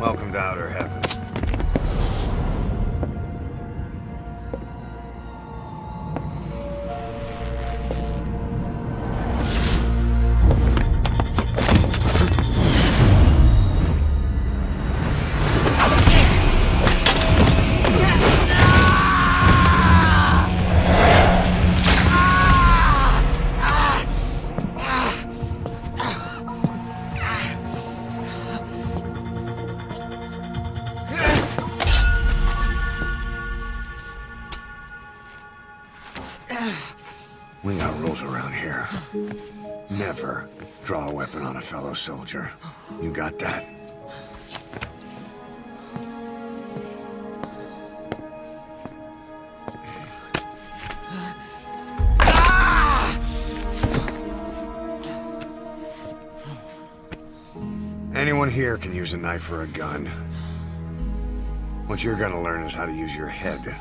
Welcome to Outer Heaven. We got rules around here. Never draw a weapon on a fellow soldier. You got that? Anyone here can use a knife or a gun. What you're gonna learn is how to use your head.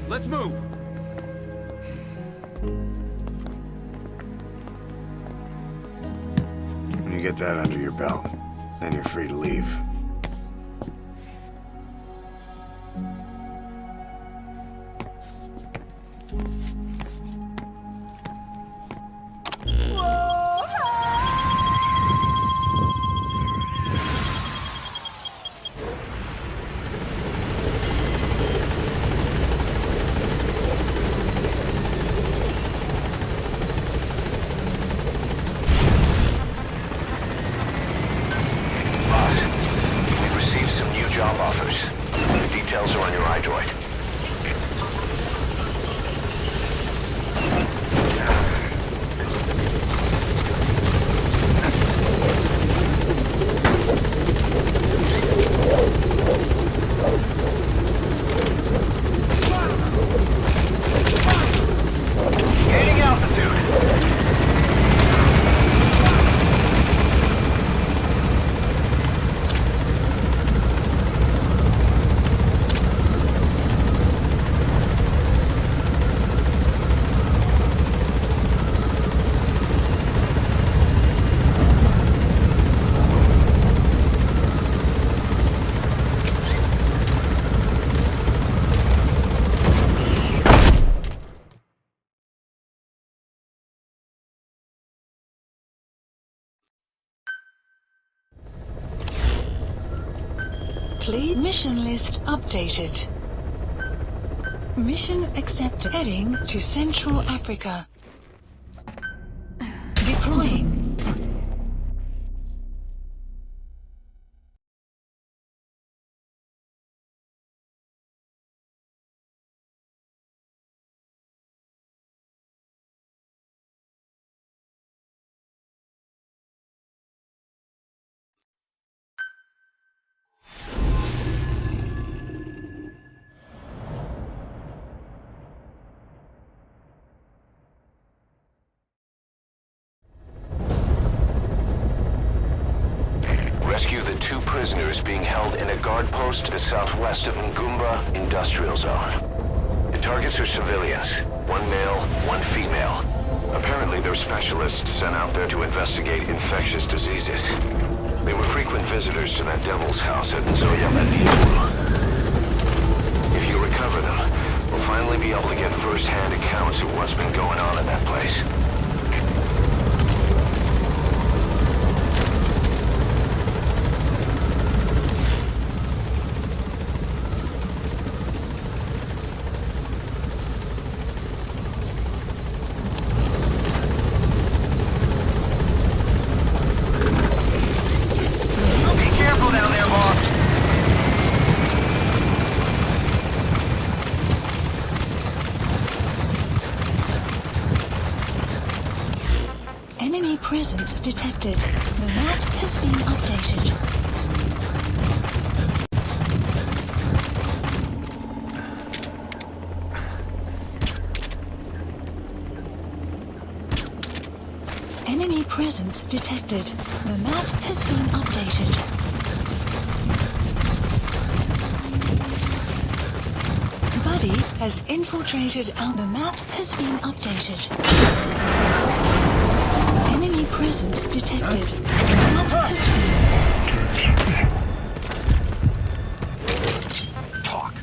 Let's move! When you get that under your belt, then you're free to leave. Job offers. The details are on your iDroid. Gaining altitude. Please, mission list updated. Mission accepted. Heading to Central Africa. Deploying. Rescue the 2 prisoners being held in a guard post to the southwest of Ngumba Industrial Zone. The targets are civilians, 1 male, 1 female. Apparently they're specialists sent out there to investigate infectious diseases. They were frequent visitors to that devil's house at Nzoya Madibu. If you recover them, we'll finally be able to get first-hand accounts of what's been going on in that place. Enemy presence detected. The map has been updated. Enemy presence detected. The map has been updated. Buddy has infiltrated our... The map has been updated. Enemy presence detected. The map has been... Talk.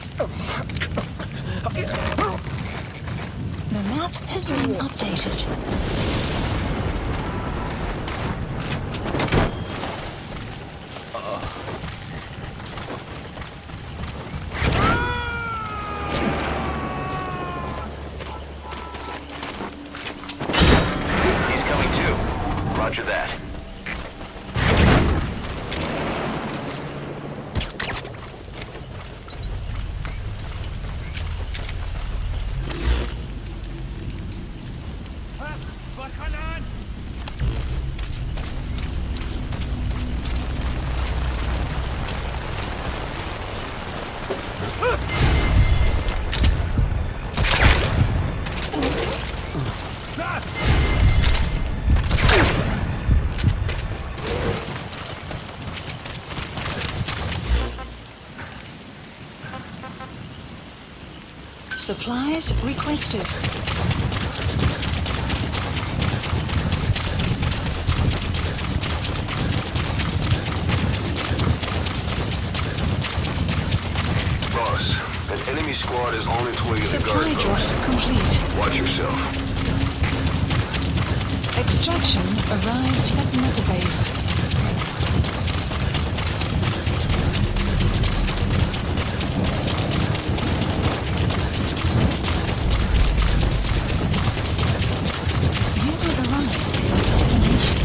The map has been updated. He's coming too. Roger that. Supplies requested. Boss, an enemy squad is on its way to the Supply guard drop post. complete. Watch yourself. Extraction arrived at Mother Base. You have arrived at your destination.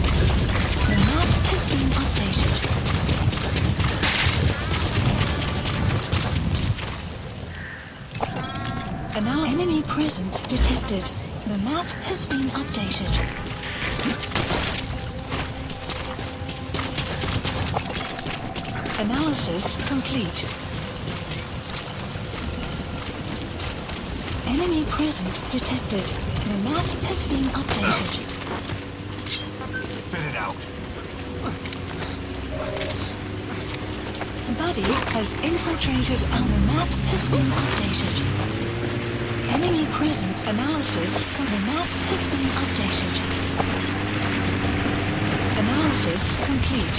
The map has been updated. An enemy presence detected. The map has been updated. Analysis complete. Enemy presence detected. The map has been updated. Spit it out. Buddy has infiltrated and the map has been updated. Enemy presence analysis. The map has been updated. Analysis complete.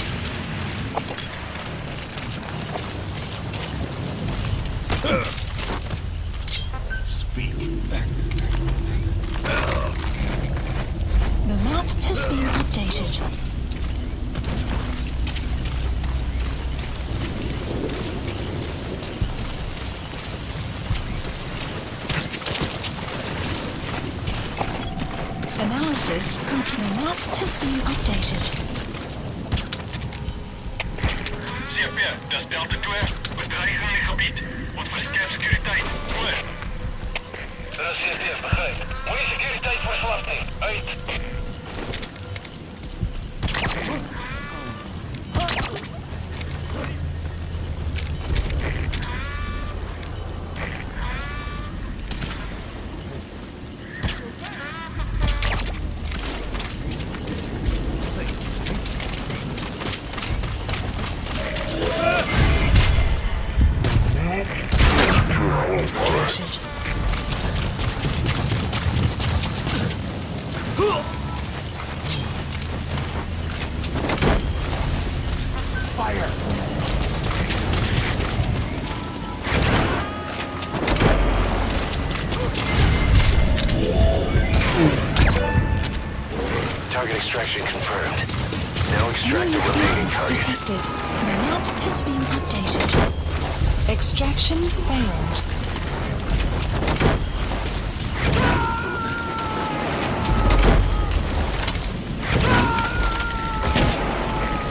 Speak. The map has been updated. Analysis complete. The map has been updated. CFP, dat is Delta 2. We dreigen in het gebied. Wat versterkt securiteit. Voor. Dat is CFP, begrijp. Mooie securiteit voor verwachting. Uit. Updated. Target extraction confirmed. Now extract Enemy the remaining presence target. detected. The map has been updated. Extraction failed.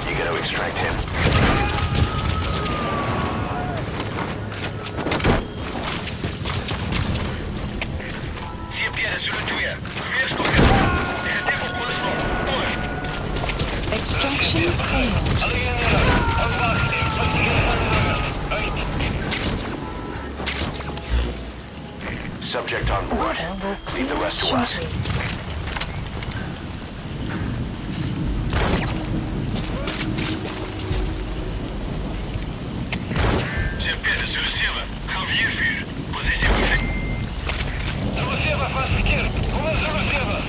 You gotta extract him. CFP, dat zullen 2. Geweerstokken. Negatief op koolstof. Voor. Extraction failed. Alleen afwachten. Uit. Subject on board. Leave the rest to us. CFP, dat zullen 7. Gaan we hier vuren. Positie perfect. Zullen 7 vast verkeerd. Kom maar, zullen 7.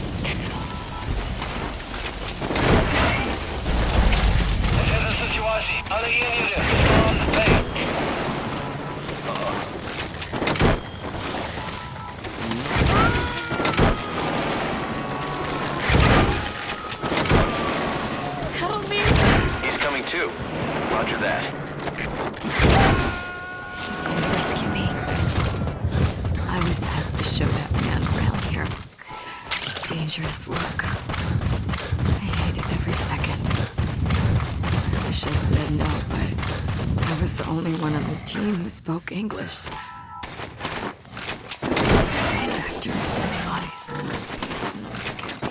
Roger that. Come rescue me. I was asked to show that man around here. Dangerous work. I hated every second. I wish I'd said no, but I was the only one on the team who spoke English. So I do realize. I'm scared.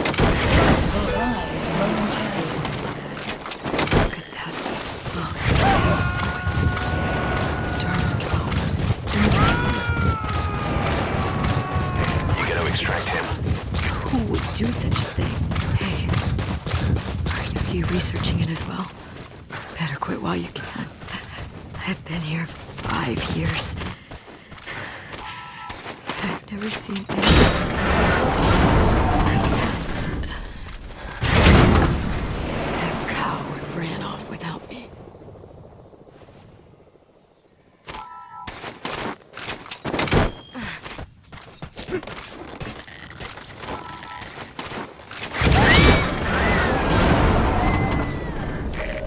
Arise momentarily. Look at that. Oh, German drones. You gotta extract him. Who would do such a thing? Hey, are you researching it as well? Better quit while you can. I've been here 5 years. I've never seen anything. That coward ran off without me.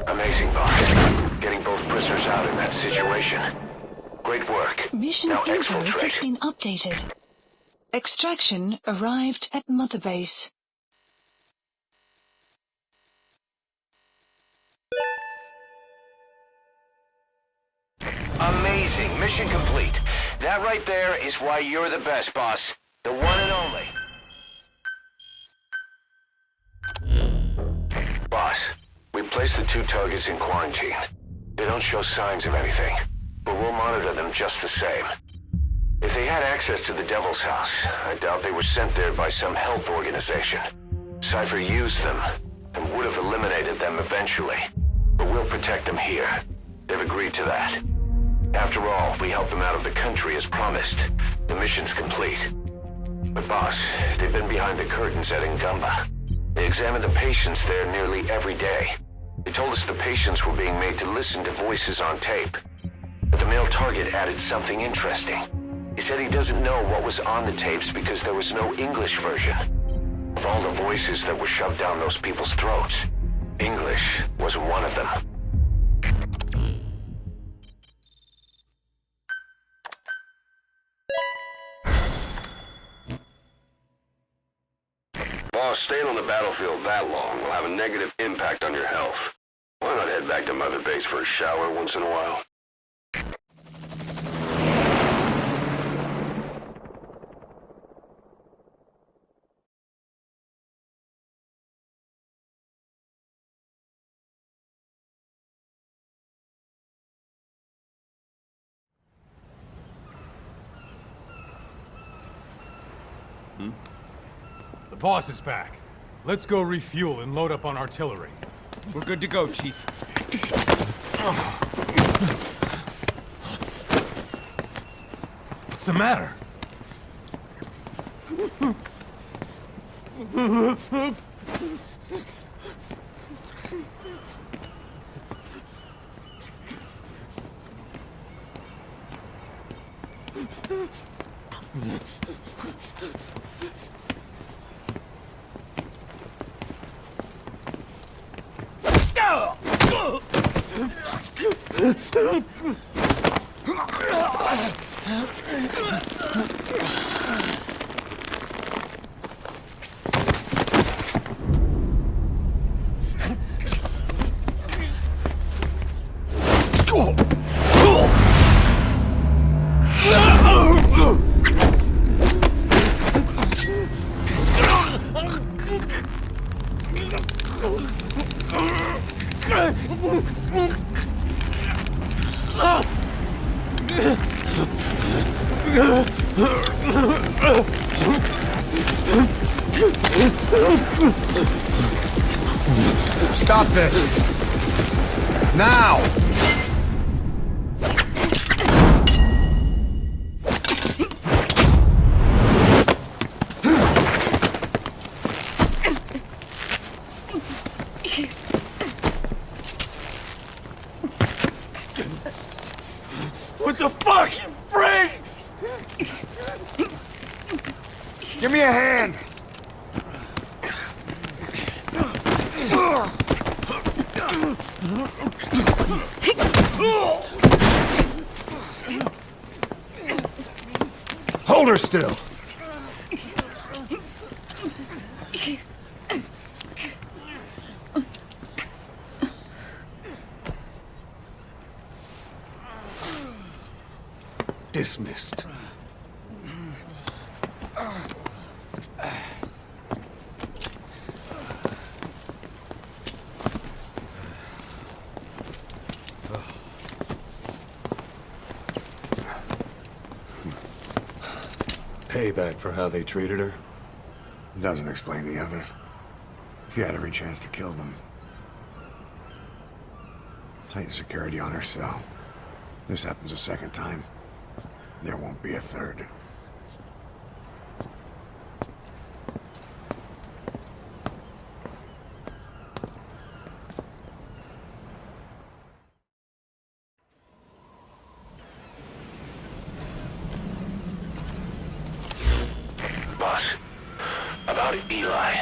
Amazing, boss. Getting both prisoners out in that situation. Great work. Mission Now info has exfiltrate. been updated. Extraction arrived at Mother Base. Amazing. Mission complete. That right there is why you're the best, boss. The one and only. Boss, we placed the 2 targets in quarantine. They don't show signs of anything, but we'll monitor them just the same. If they had access to the Devil's House, I doubt they were sent there by some health organization. Cypher used them, and would have eliminated them eventually. But we'll protect them here. They've agreed to that. After all, we helped them out of the country as promised. The mission's complete. But boss, they've been behind the curtains at Ngumba. They examined the patients there nearly every day. They told us the patients were being made to listen to voices on tape. But the male target added something interesting. He said he doesn't know what was on the tapes because there was no English version. Of all the voices that were shoved down those people's throats, English wasn't one of them. Boss, staying on the battlefield that long will have a negative impact on your health. Why not head back to Mother Base for a shower once in a while? The boss is back. Let's go refuel and load up on artillery. We're good to go, Chief. What's the matter? Stop this! Now! What the fuck, you freak? Give me a hand! still. Dismissed. Payback for how they treated her? Doesn't explain the others. She had every chance to kill them. Tight security on her cell. This happens a second time. There won't be a third. Boss, about Eli.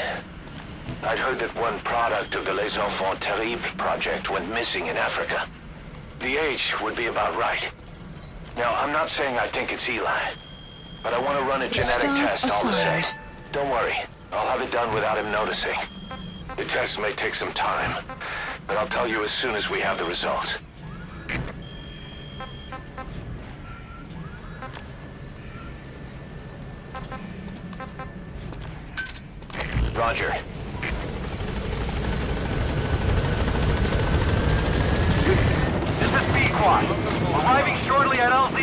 I'd heard that one product of the Les Enfants Terribles project went missing in Africa. The age would be about right. Now, I'm not saying I think it's Eli, but I want to run a genetic test all the same. Don't worry, I'll have it done without him noticing. The test may take some time, but I'll tell you as soon as we have the results. Roger. This is Pequod. Arriving shortly at LZ.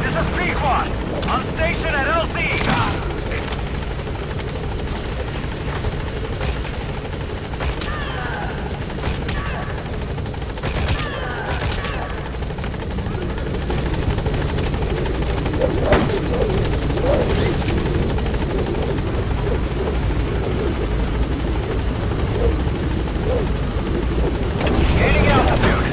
This is Pequod. On station at LZ. Gaining altitude.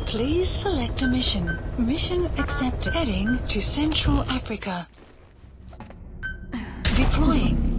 Please select a mission. Mission accepted. Heading to Central Africa. Deploying.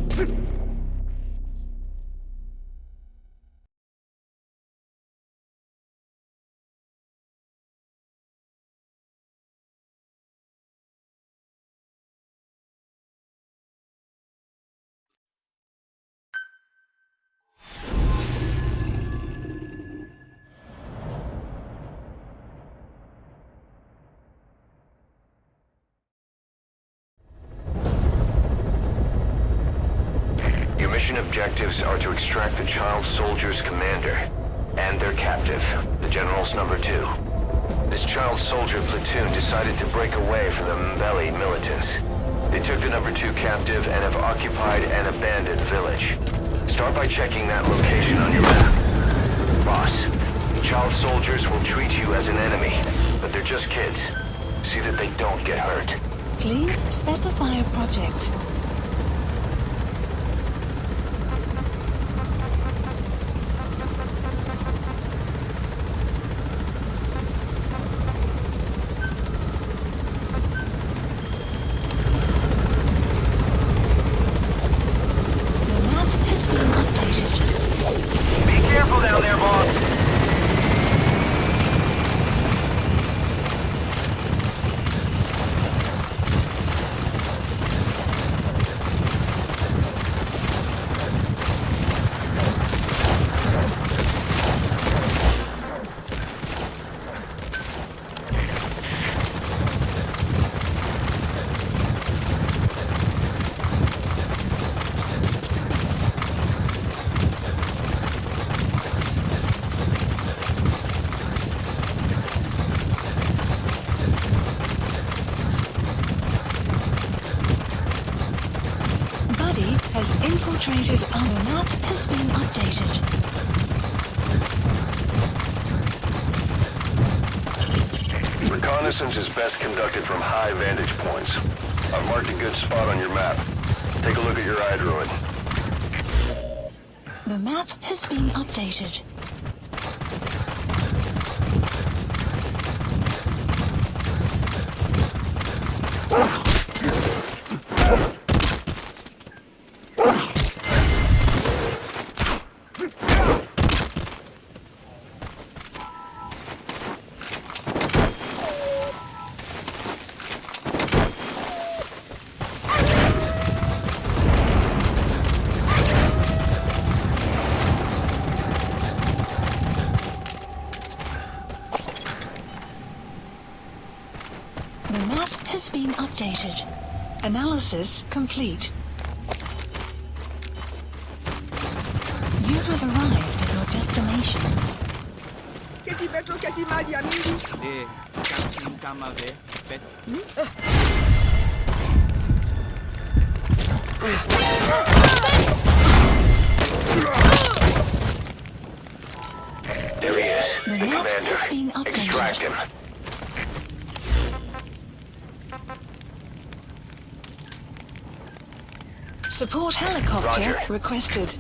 Your mission objectives are to extract the child soldier's commander and their captive, the General's number 2. This child soldier platoon decided to break away from the Mbeli militants. They took the number 2 captive and have occupied an abandoned village. Start by checking that location on your map. Boss, child soldiers will treat you as an enemy, but they're just kids. See that they don't get hurt. Please specify a project. The map has been updated. Be careful down there, boss. has infiltrated. Our map has been updated. Reconnaissance is best conducted from high vantage points. I've marked a good spot on your map. Take a look at your iDroid. The map has been updated. The map has been updated. Analysis complete. You have arrived at your destination. There he is, The the map commander. has been Extract updated. him. Support helicopter Roger. requested.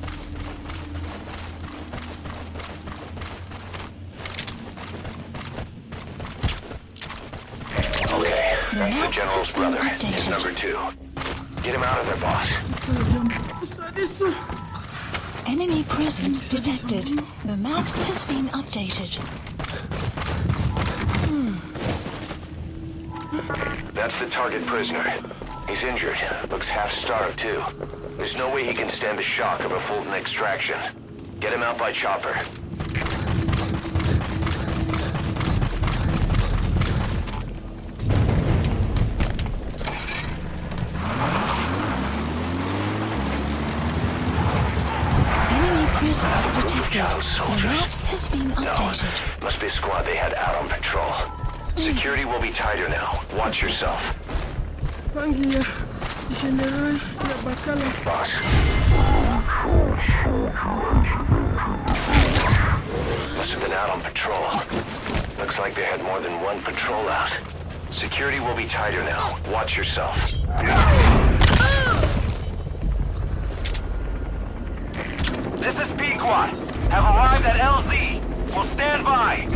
Okay, The that's the map general's has been brother. He's updated. number 2. Get him out of there, boss. Enemy presence detected. The map has been updated. That's the target prisoner. He's injured. Looks half-starved, too. There's no way he can stand the shock of a Fulton extraction. Get him out by chopper. Enemy presence detected. Child The soldiers. map has been No, updated. must be a squad they had out on patrol. Security will be tighter now. Watch yourself. Boss. Must have been out on patrol. Looks like they had more than one patrol out. Security will be tighter now. Watch yourself. This is Pequot. Have arrived at LZ. Will stand by.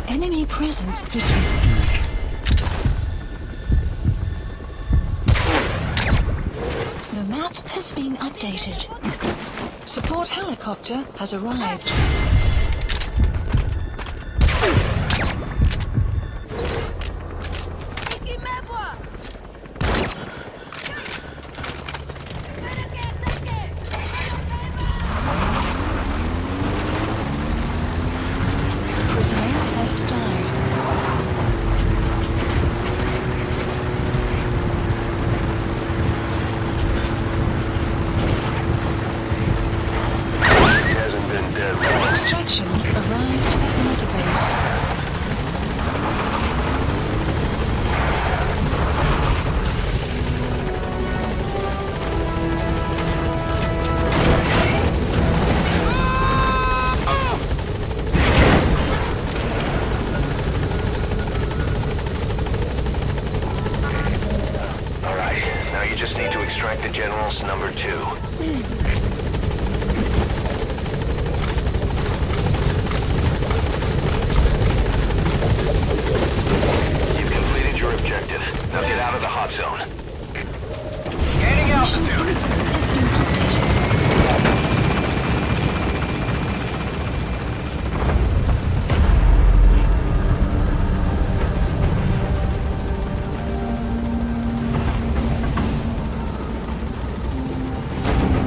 Enemy presence detected. The map has been updated. Support helicopter has arrived. Prisoner has died. He hasn't been dead long. Extraction arrived at the mother base. All right, now you just need to extract the general's number 2. You've completed your objective. Now get out of the hot zone. Gaining Mission altitude. has been updated.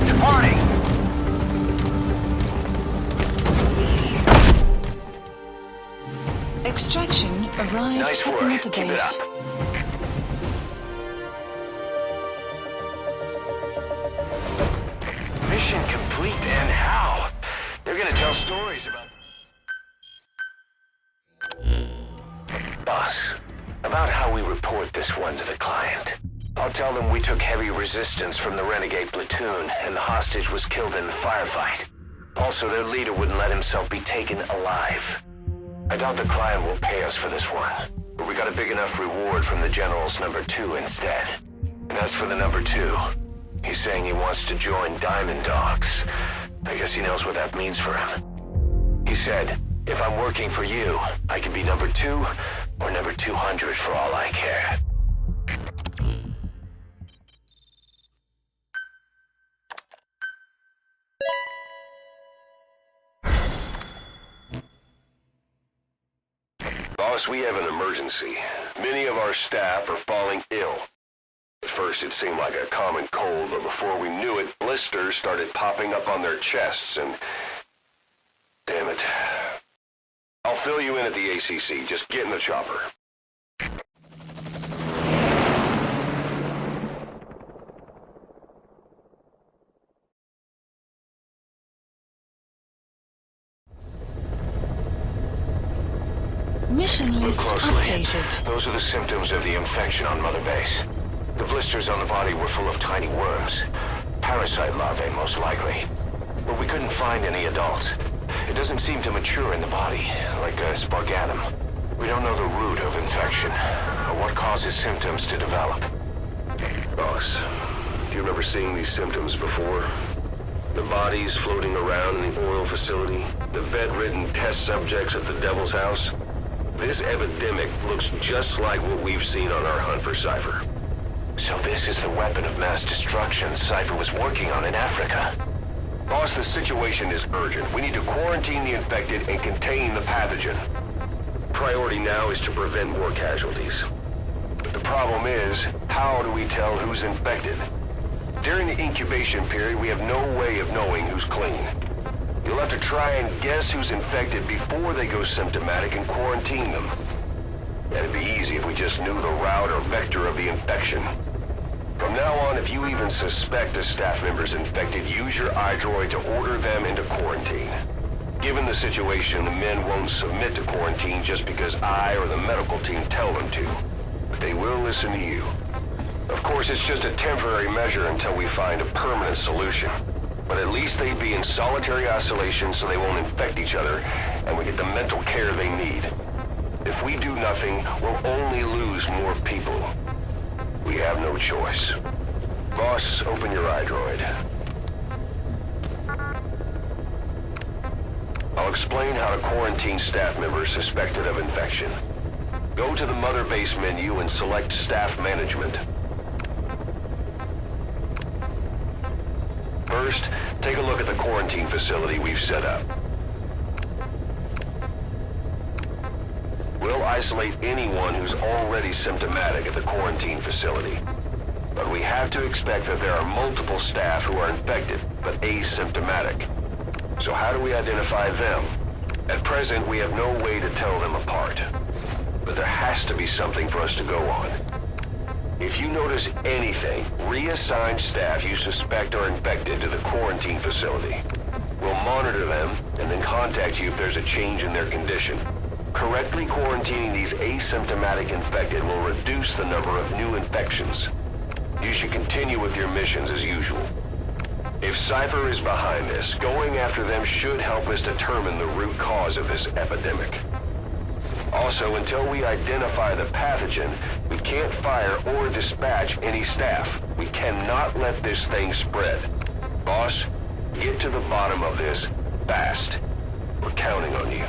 Departing. Extraction arrived Nice at the work. mother Keep it base. up. Mission complete, and how? They're gonna tell stories about... Boss, about how we report this one to the client. I'll tell them we took heavy resistance from the renegade platoon, and the hostage was killed in the firefight. Also, their leader wouldn't let himself be taken alive. I doubt the client will pay us for this one, but we got a big enough reward from the General's number 2 instead. And as for the number 2, he's saying he wants to join Diamond Dogs. I guess he knows what that means for him. He said, if I'm working for you, I can be number 2 or number 200 for all I care. Boss, we have an emergency. Many of our staff are falling ill. At first it seemed like a common cold, but before we knew it, blisters started popping up on their chests and... Damn it. I'll fill you in at the ACC. Just get in the chopper. Mission list Look closely. updated. Those are the symptoms of the infection on Mother Base. The blisters on the body were full of tiny worms. Parasite larvae, most likely. But we couldn't find any adults. It doesn't seem to mature in the body, like a spargatum. We don't know the root of infection, or what causes symptoms to develop. Boss, do you remember seeing these symptoms before? The bodies floating around in the oil facility, the bedridden test subjects at the Devil's House. This epidemic looks just like what we've seen on our hunt for Cypher. So this is the weapon of mass destruction Cypher was working on in Africa. Boss, the situation is urgent. We need to quarantine the infected and contain the pathogen. Priority now is to prevent more casualties. But the problem is, how do we tell who's infected? During the incubation period, we have no way of knowing who's clean. You'll have to try and guess who's infected before they go symptomatic and quarantine them. That'd be easy if we just knew the route or vector of the infection. From now on, if you even suspect a staff member's infected, use your iDroid to order them into quarantine. Given the situation, the men won't submit to quarantine just because I or the medical team tell them to. But they will listen to you. Of course, it's just a temporary measure until we find a permanent solution. But at least they'd be in solitary isolation so they won't infect each other, and we get the mental care they need. If we do nothing, we'll only lose more people. We have no choice. Boss, open your iDroid. I'll explain how to quarantine staff members suspected of infection. Go to the Mother Base menu and select Staff Management. First, take a look at the quarantine facility we've set up. We'll isolate anyone who's already symptomatic at the quarantine facility. But we have to expect that there are multiple staff who are infected, but asymptomatic. So how do we identify them? At present, we have no way to tell them apart. But there has to be something for us to go on. If you notice anything, reassign staff you suspect are infected to the quarantine facility. We'll monitor them and then contact you if there's a change in their condition. Correctly quarantining these asymptomatic infected will reduce the number of new infections. You should continue with your missions as usual. If Cypher is behind this, going after them should help us determine the root cause of this epidemic. Also, until we identify the pathogen, we can't fire or dispatch any staff. We cannot let this thing spread. Boss, get to the bottom of this fast. We're counting on you.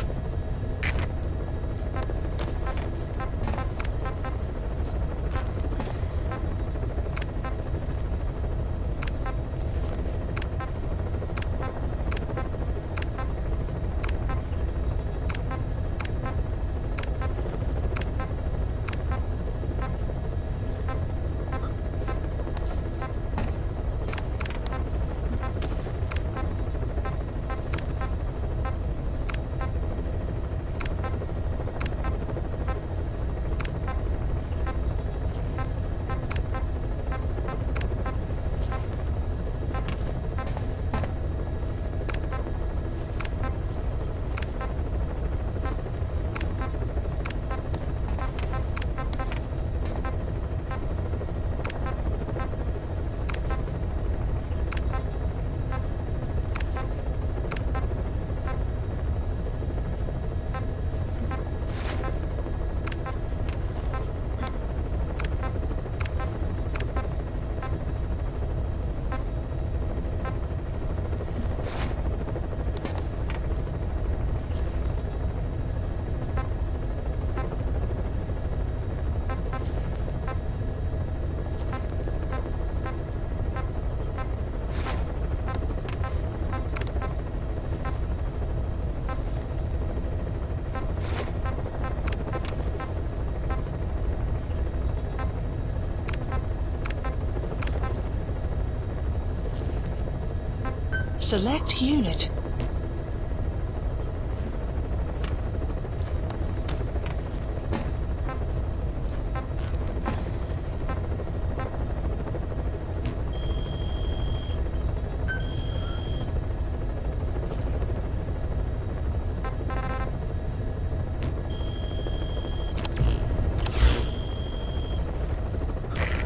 Select unit.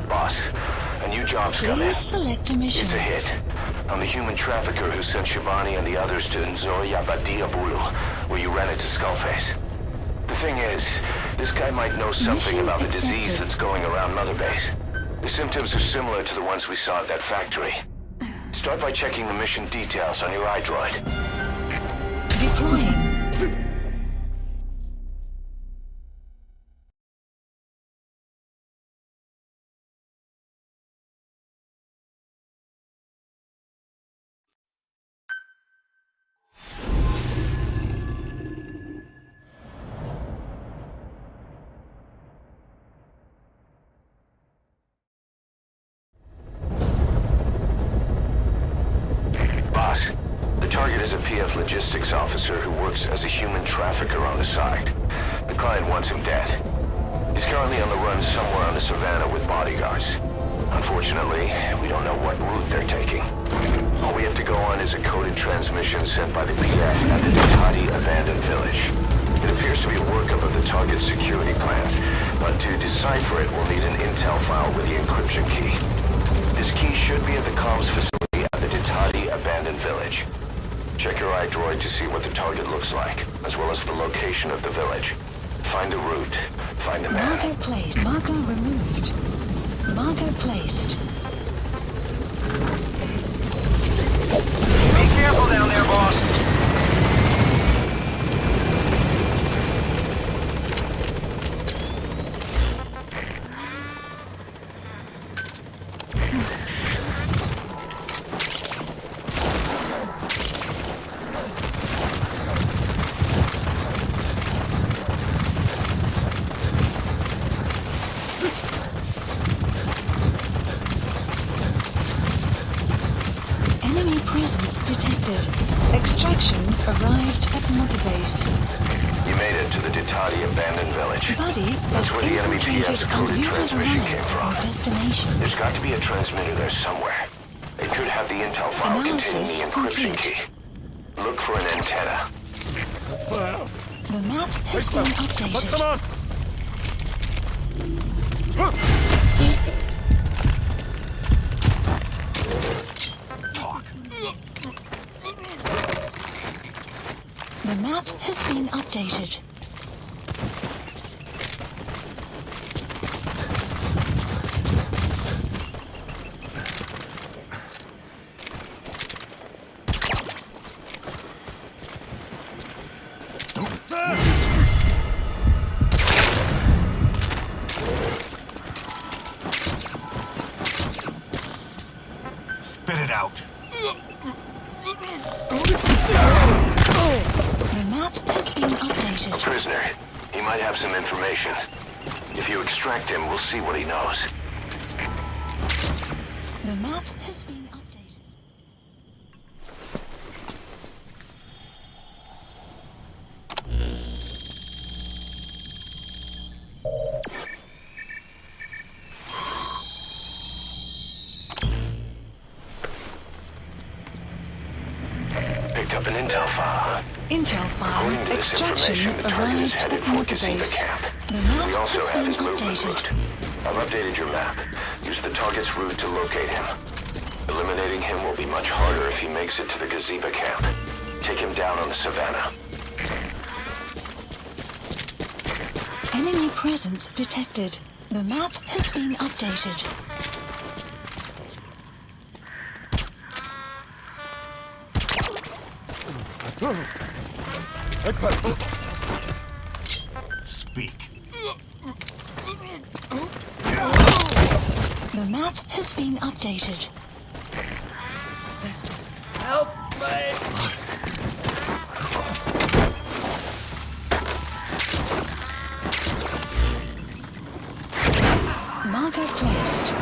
Boss, a new job's come in. Please select a mission. It's a hit. I'm the human trafficker who sent Shivani and the others to Nzoya Badia Bulu, where you ran into Skullface. The thing is, this guy might know something Mission about the accepted. disease that's going around Mother Base. The symptoms are similar to the ones we saw at that factory. Start by checking the mission details on your iDroid. Deploying. Boss, the target is a PF logistics officer who works as a human trafficker on the side. The client wants him dead. He's currently on the run somewhere on the savannah with bodyguards. Unfortunately, we don't know what route they're taking. All we have to go on is a coded transmission sent by the PF at the Ditati abandoned village. It appears to be a workup of the target's security plans, but to decipher it, we'll need an intel file with the encryption key. This key should be at the comms facility at the Ditati abandoned village. Check your iDroid to see what the target looks like, as well as the location of the village. Find a route. Find a man. Marker placed. Marker removed. Marker placed. Be careful down there, boss. Enemy presence detected. Extraction arrived at Mother Base. You made it to the Ditati abandoned village. Buddy That's has where the enemy PF's infiltrated coded and you have transmission arrived came at from. your destination. There's got to be a transmitter there somewhere. It could have the intel file containing the Analysis encryption complete. key. Look for an antenna. The map has been updated. on! The map has been updated. Spit it out. The map has been A updated. prisoner. He might have some information. If you extract him, we'll see what he knows. The map has been updated. Picked up an intel file. Intel According file to this extraction information, the target is arrived headed at for Mother Gaziba Base. camp. The We map also has have been his movement updated. route. I've updated your map. Use the target's route to locate him. Eliminating him will be much harder if he makes it to the Gaziba camp. Take him down on the savannah. Enemy presence detected. The map has been updated. Speak. The map has been updated. Help me! Marker placed.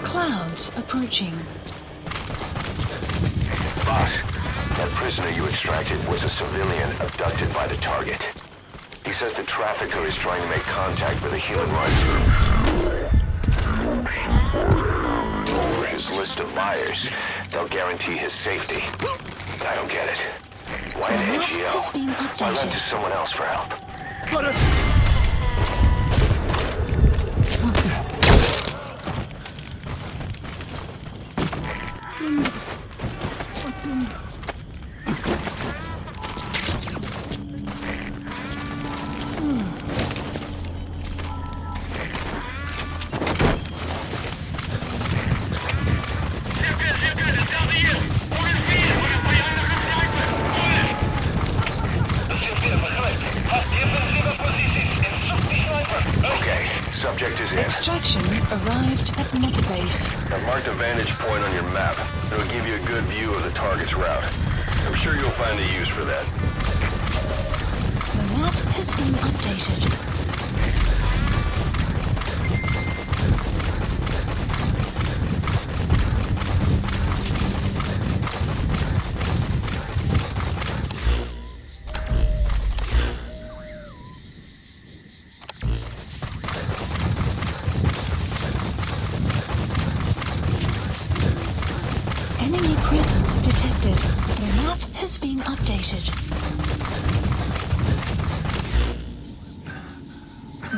Clouds approaching. Boss, that prisoner you extracted was a civilian abducted by the target. He says the trafficker is trying to make contact with a human rights group. For his list of buyers, they'll guarantee his safety. I don't get it. Why an The map has been NGO? Why run updated. to someone else for help? Okay, subject is in. Extraction arrived at Mother Base. I've marked a vantage point on your map. It'll give you a good view of the target's route. I'm sure you'll find a use for that. The map has been updated. Enemy presence detected. The map has been updated.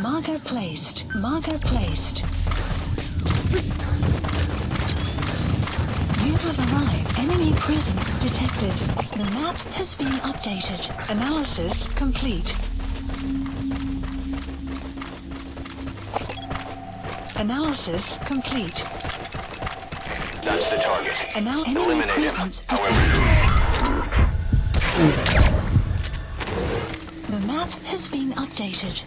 Marker placed. Marker placed. You have arrived. Enemy presence detected. The map has been updated. Analysis complete. Analysis complete. That's the target. Enemy Eliminate him, presence however. detected. The map has been updated.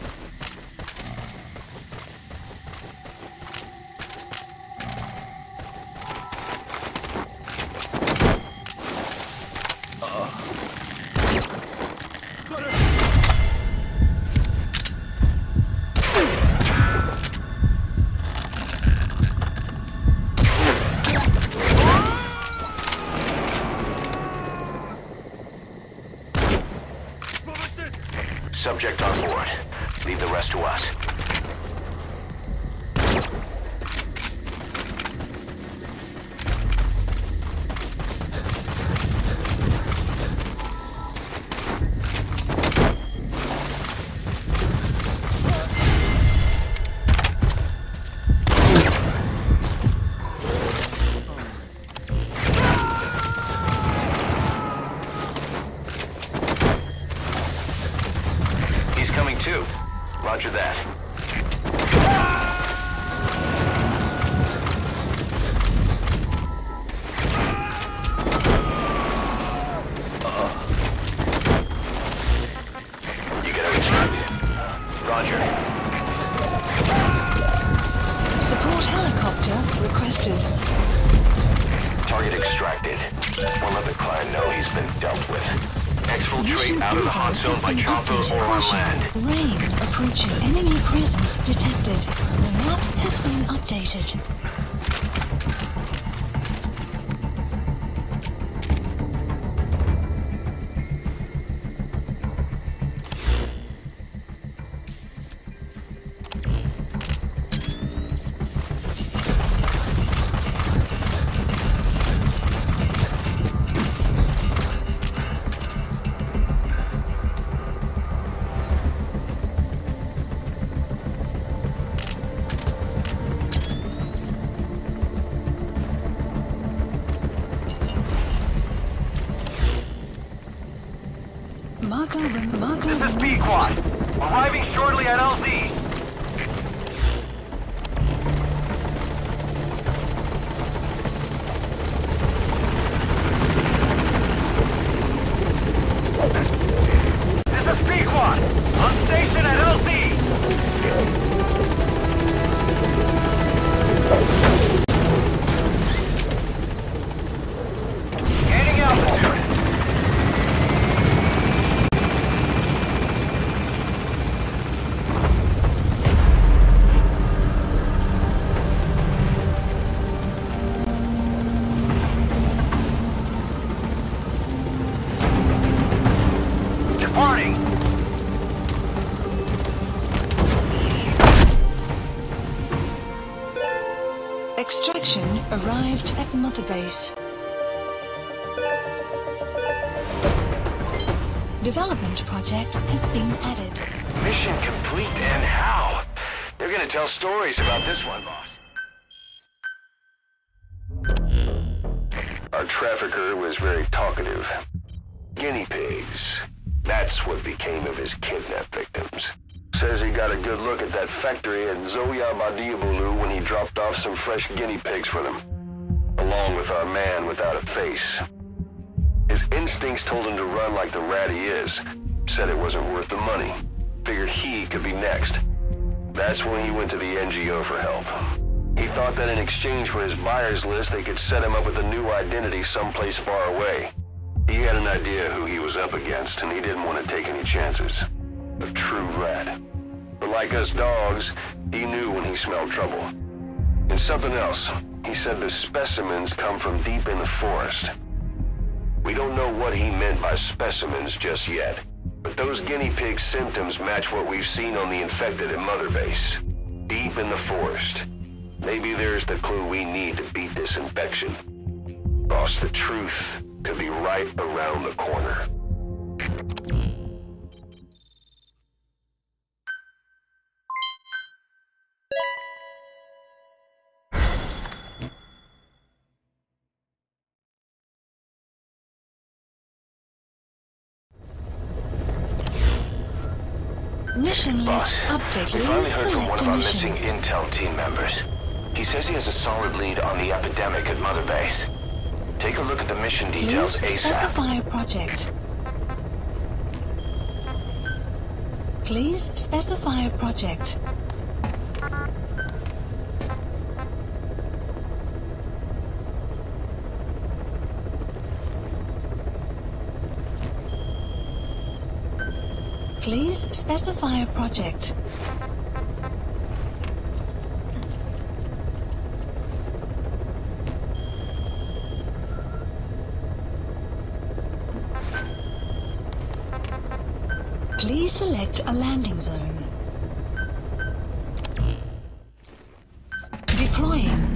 Subject on board. Leave the rest to us. He's coming too. Roger that. You get him extracted. Roger. Support helicopter requested. Target extracted. We'll let the client know he's been dealt with. Exfiltrate out of the hot zone by chopper or on land. Rain approaching. Enemy presence detected. The map has been updated. Marker. This is Pequod. Arriving shortly at LZ. This is Pequod. On station at LZ. Gaining altitude. Extraction arrived at Mother Base. Development project has been added. Mission complete, and how? They're gonna tell stories about this one, boss. Our trafficker was very talkative. Guinea pigs. That's what became of his kidnapped victims. Says he got a good look at that factory at Zoya Badiabulu when he dropped off some fresh guinea pigs for them, along with our man without a face. His instincts told him to run like the rat he is. Said it wasn't worth the money. Figured he could be next. That's when he went to the NGO for help. He thought that in exchange for his buyer's list, they could set him up with a new identity someplace far away. He had an idea who he was up against, and he didn't want to take any chances. A true rat. But like us dogs, he knew when he smelled trouble. And something else. He said the specimens come from deep in the forest. We don't know what he meant by specimens just yet, but those guinea pig symptoms match what we've seen on the infected at Mother Base. Deep in the forest. Maybe there's the clue we need to beat this infection. Boss, the truth could be right around the corner. Mission list update. We finally heard from one Select of a our mission. missing intel team members. He says he has a solid lead on the epidemic at Mother Base. Take a look at the mission details Please ASAP. specify a project. Please specify a project. Please specify a project. Please select a landing zone. Deploying.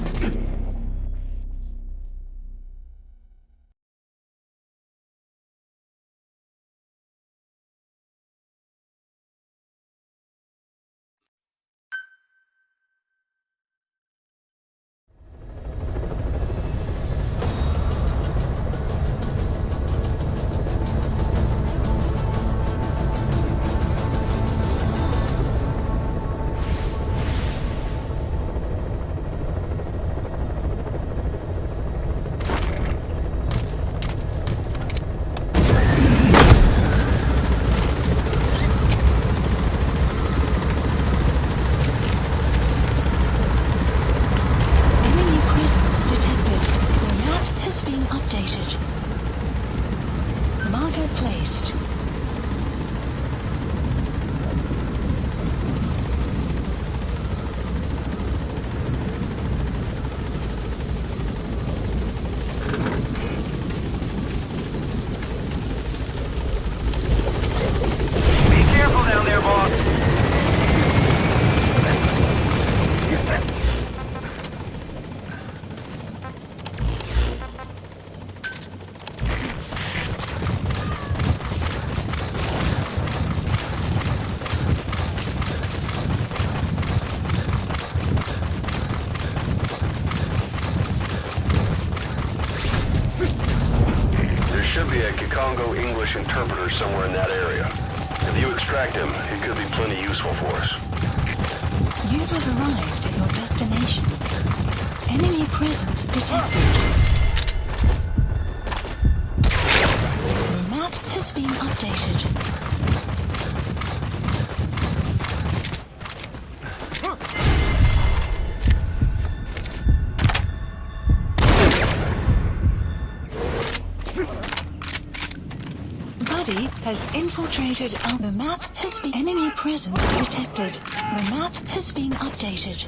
Congo English interpreter somewhere in that area. If you extract him, he could be plenty useful for us. You have arrived at your destination. Enemy presence detected. The map has been updated. Has infiltrated the map has been enemy presence detected. The map has been updated.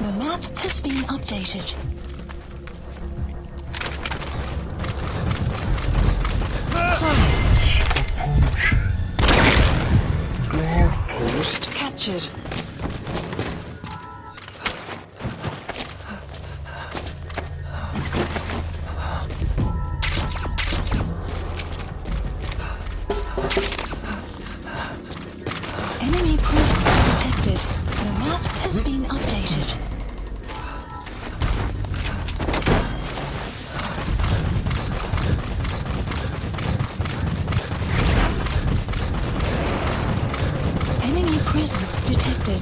The map has been updated. Post captured. Enemy presence detected. The map has been updated. Enemy presence detected.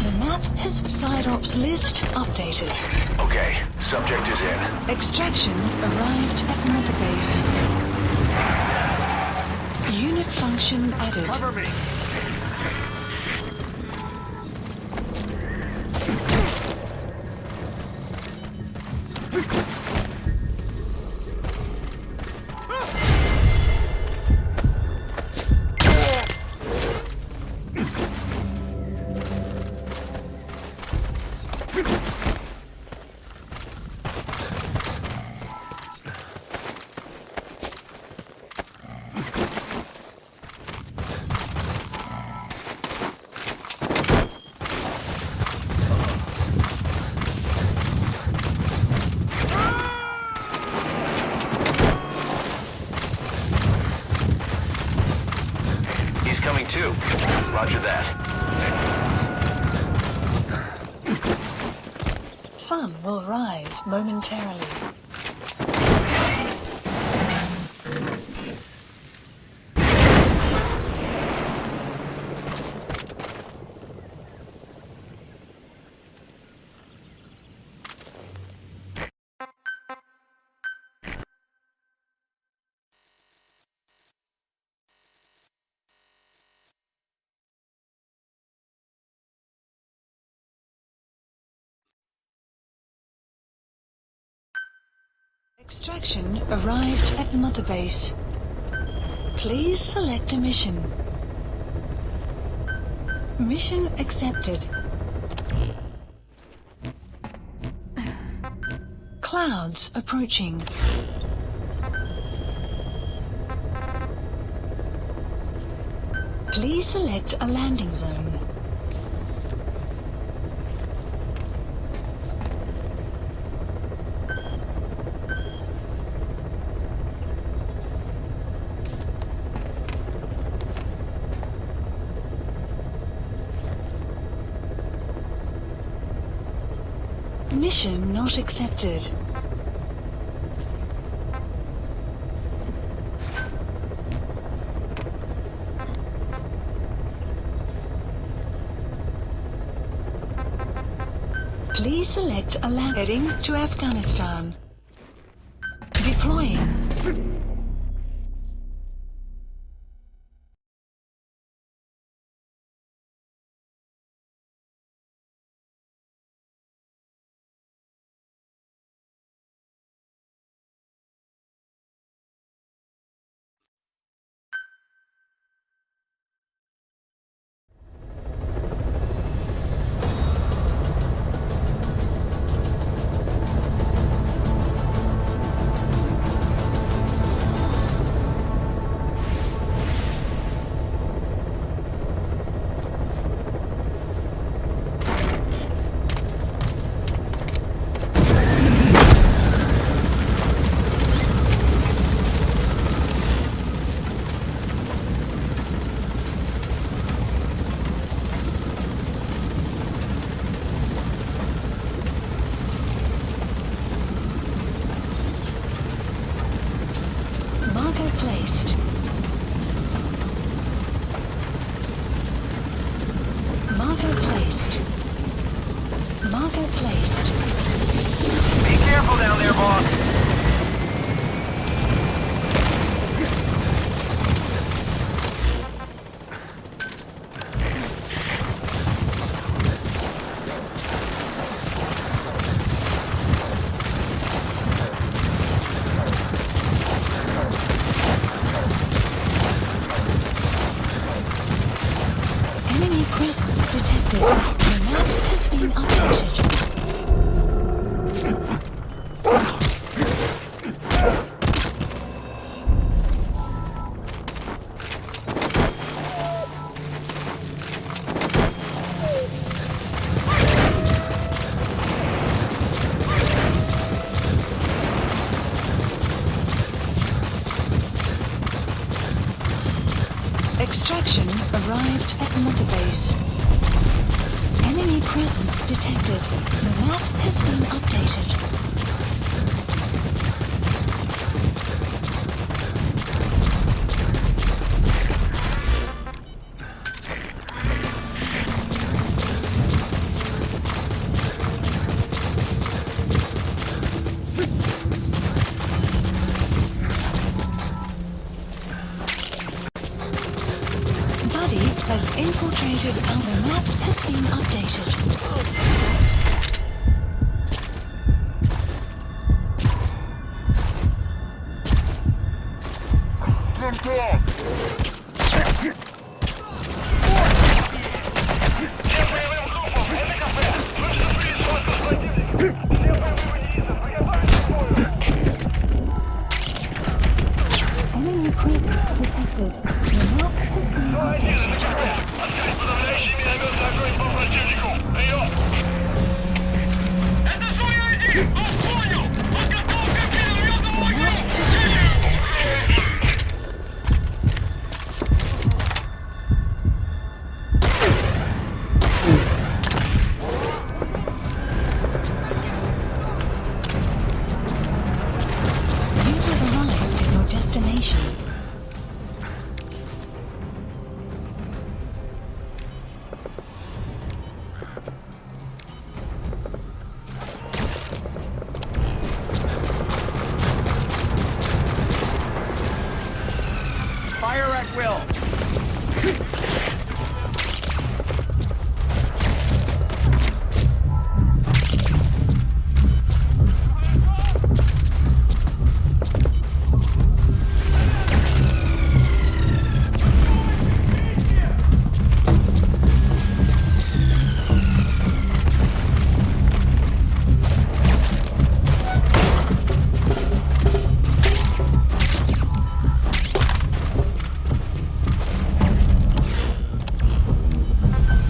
The map has side ops list updated. Okay, subject is in. Extraction arrived at Mother Base. Unit function added. Cover me! He's coming too. Roger that. Sun will rise momentarily. Extraction arrived at Mother Base. Please select a mission. Mission accepted. Clouds approaching. Please select a landing zone. Mission not accepted. Please select a land heading to Afghanistan. Deploying. Marker placed. Marker placed. Marker placed. Be careful down there, boss. Enemy presence detected. The map has been updated. analysis. Enemy presence detected. The map has been updated. Has infiltrated and the map has been updated. Enemy creep detected. The map has been updated. Открыть подавляющий минометный огонь по противнику! Прием! Это свой ID! Вас понял! Подготовка к минометному огню! You have arrived at your destination. Fire at will.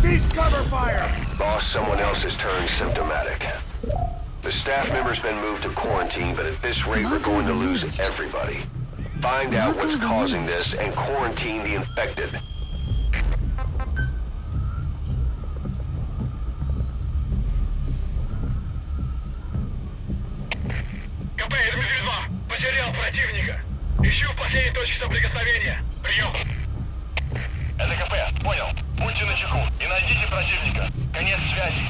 Cease cover fire! Boss, someone else has turned symptomatic. The staff member's been moved to quarantine, but at this rate we're going to lose everybody. Find out what's causing this and quarantine the infected. КП, это Медведь-2. Потерял противника. Ищу последней точки соприкосновения. Прием. Это КП, понял. Будьте начеку и найдите противника. Конец связи.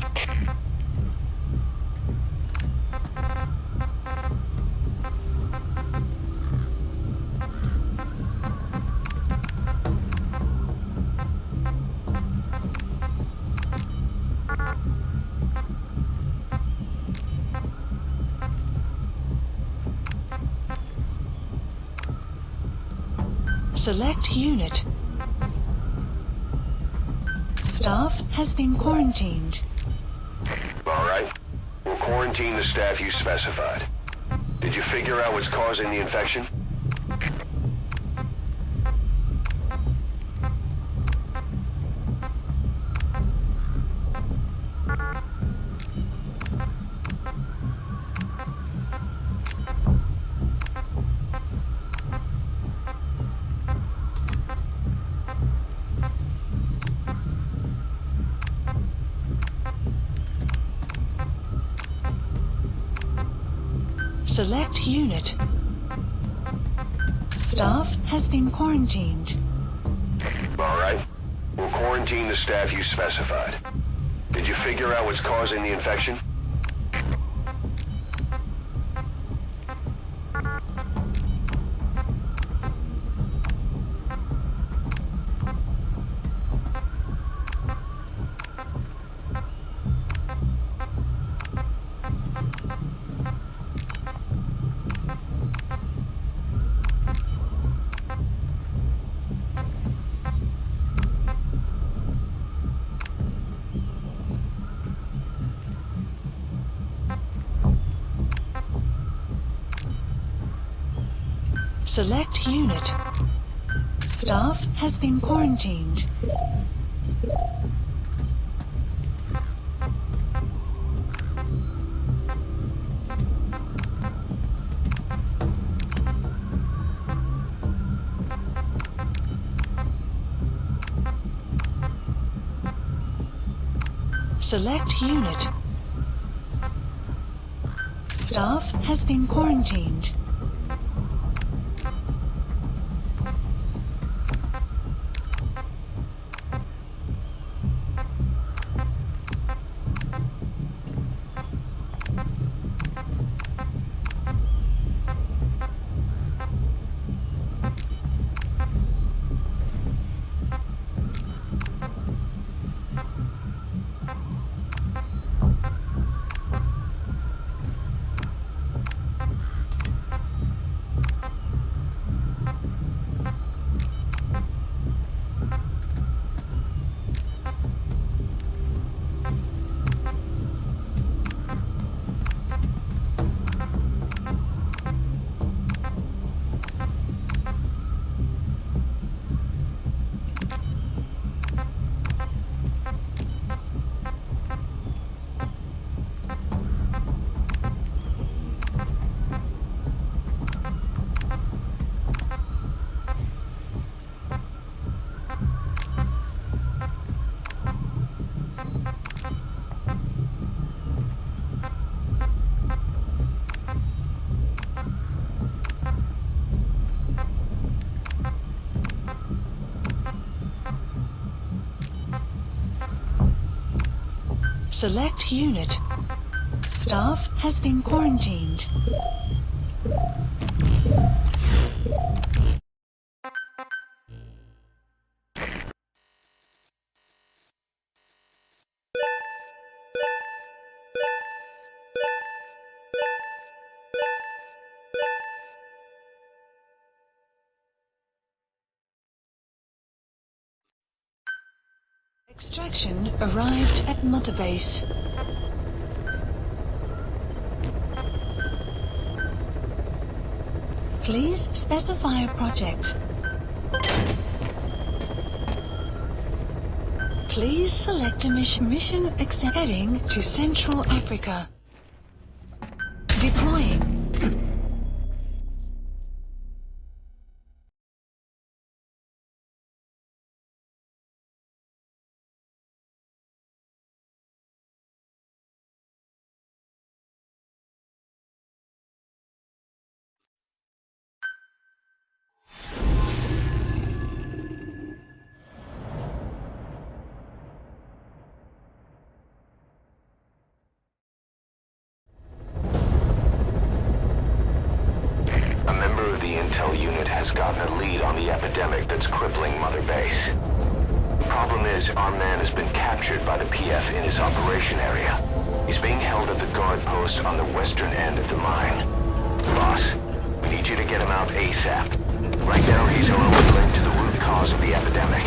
Select unit. Staff has been quarantined. All right. We'll quarantine the staff you specified. Did you figure out what's causing the infection? Select unit. Staff has been quarantined. All right. We'll quarantine the staff you specified. Did you figure out what's causing the infection? Select unit. Staff has been quarantined. Select unit. Staff has been quarantined. Select unit. Staff has been quarantined. Extraction arrived at Mother Base. Please specify a project. Please select a mission accept heading to Central Africa. Deploying. Intel unit has gotten a lead on the epidemic that's crippling Mother Base. The problem is, our man has been captured by the PF in his operation area. He's being held at the guard post on the western end of the mine. Boss, we need you to get him out ASAP. Right now, he's our only link to the root cause of the epidemic.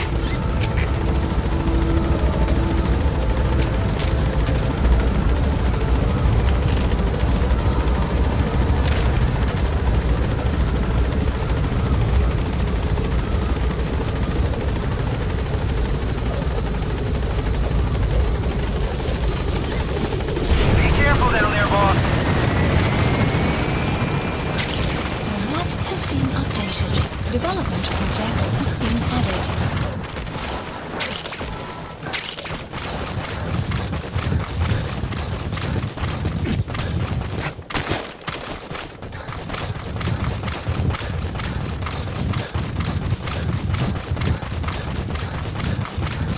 Development project has been added.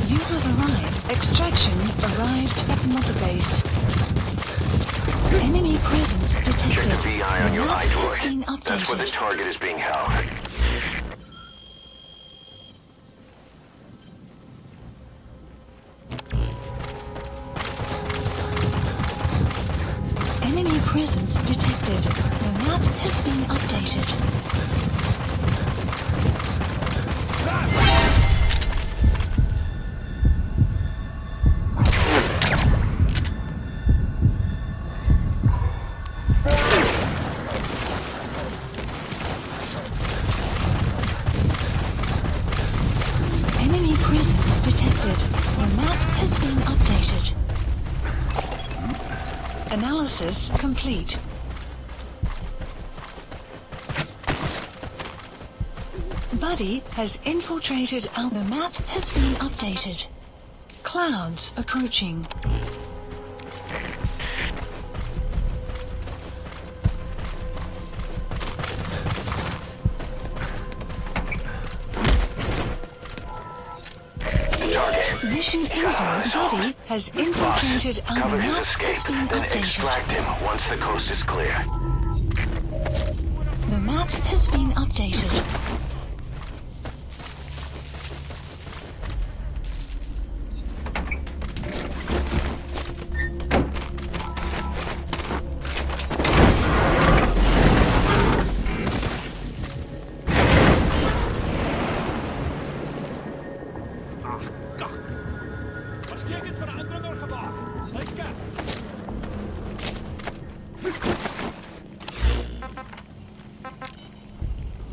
You have arrived. Extraction arrived at Mother Base. Enemy presence detected. Check the VI on your Map has been iDroid. That's where the target is being held. Enemy presence detected. The map has been updated. Enemy presence detected. The map has been updated. Analysis complete. Buddy has infiltrated our map has been updated. Clouds approaching. Mission Eldar body has infiltrated our Cover his map escape, has been then updated. extract him once the coast is clear. The map has been updated.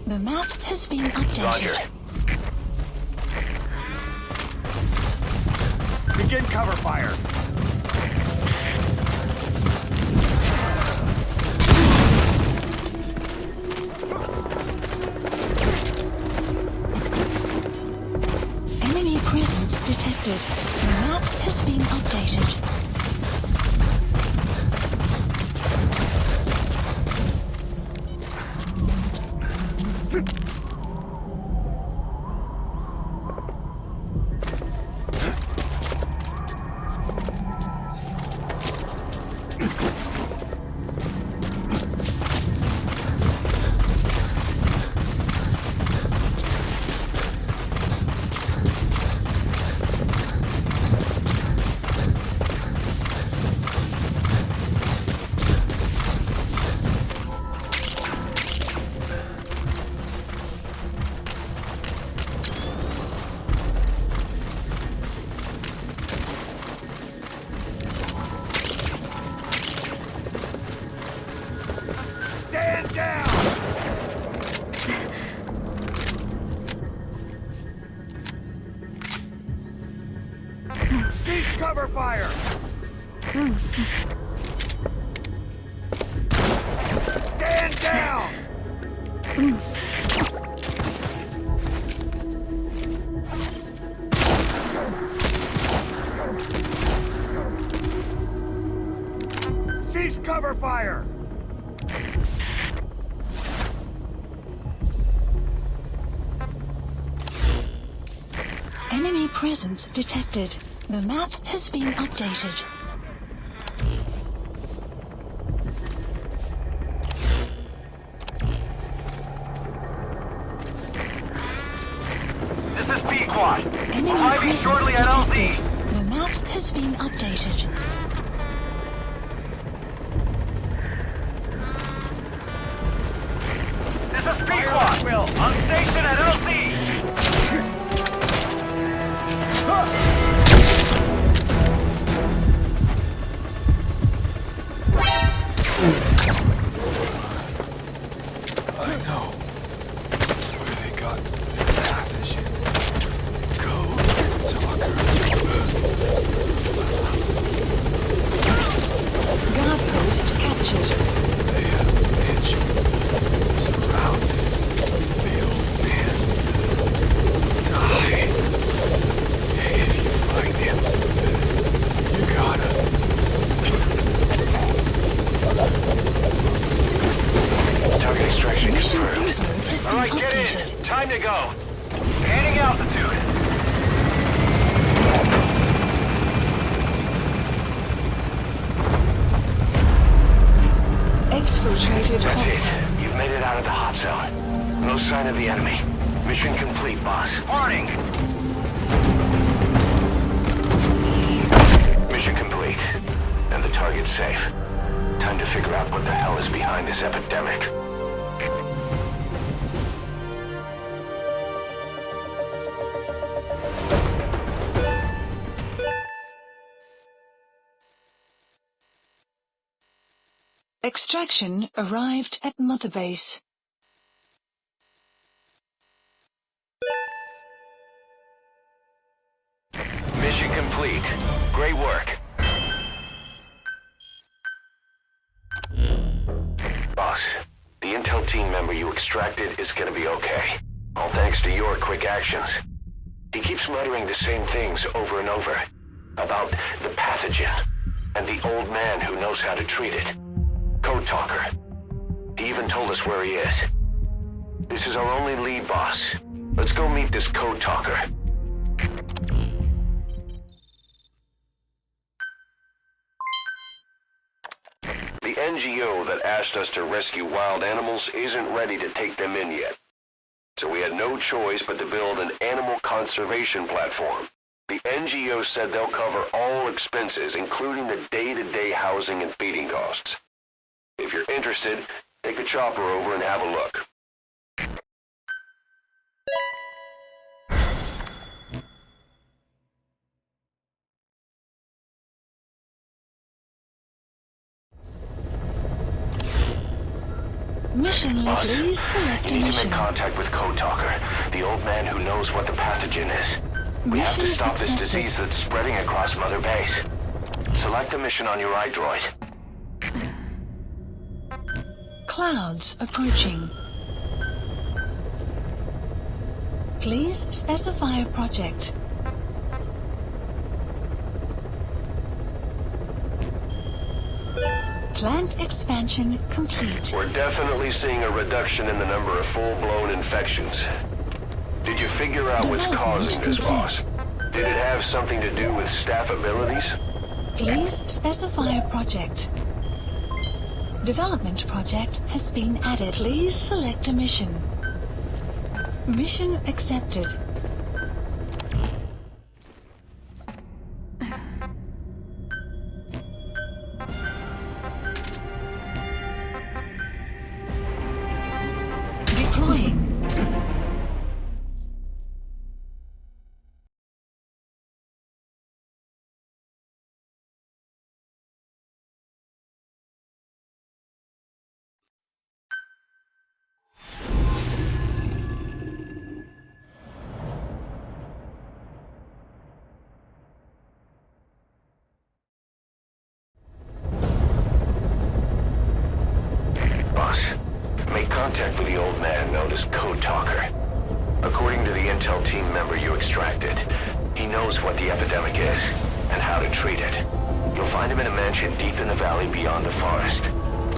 The map has been updated. Roger. Begin cover fire. Enemy presence detected. The map has been updated. Stand down! Cease cover fire! Stand down! Cease cover fire! Enemy presence detected. The map has been updated. This is Pequod. Enemy Arriving presence shortly at detected. LZ. The map has been updated. This is Pequod. On station at LZ. I know where they got the pathogen. Code Talker. Guard post captured. They have mansion surrounded. The old man. Die. If you find him, you gotta. Target extraction Mission confirmed. Eldar has All right, been get updated. in. Time to go. Scanning altitude. Exfiltrated That's hot it. zone. You've made it out of the hot zone. No sign of the enemy. Mission complete, boss. Warning. Mission complete. And the target's safe. Time to figure out what the hell is behind this epidemic. Extraction arrived at Mother Base. Mission complete. Great work. Boss, the intel team member you extracted is gonna be okay. All thanks to your quick actions. He keeps muttering the same things over and over. About the pathogen, and the old man who knows how to treat it. Code Talker. He even told us where he is. This is our only lead, boss. Let's go meet this Code Talker. NGO that asked us to rescue wild animals isn't ready to take them in yet. So we had no choice but to build an animal conservation platform. The NGO said they'll cover all expenses, including the day-to-day housing and feeding costs. If you're interested, take a chopper over and have a look. Mission, Boss, please select you a need to mission. make contact with Code Talker, the old man who knows what the pathogen is. We have to Mission stop this accepted. disease that's spreading across Mother Base. Select a mission on your iDroid. Clouds approaching. Please specify a project. Plant expansion complete. We're definitely seeing a reduction in the number of full-blown infections. Did you figure out what's causing this, boss? Did it have something to do with staff abilities? Please specify a project. Development project has been added. Please select a mission. Mission accepted. Deploying. Boss, make contact with the old man known as Code Talker. According to the intel team member you extracted, he knows what the epidemic is and how to treat it. You'll find him in a mansion deep in the valley beyond the forest.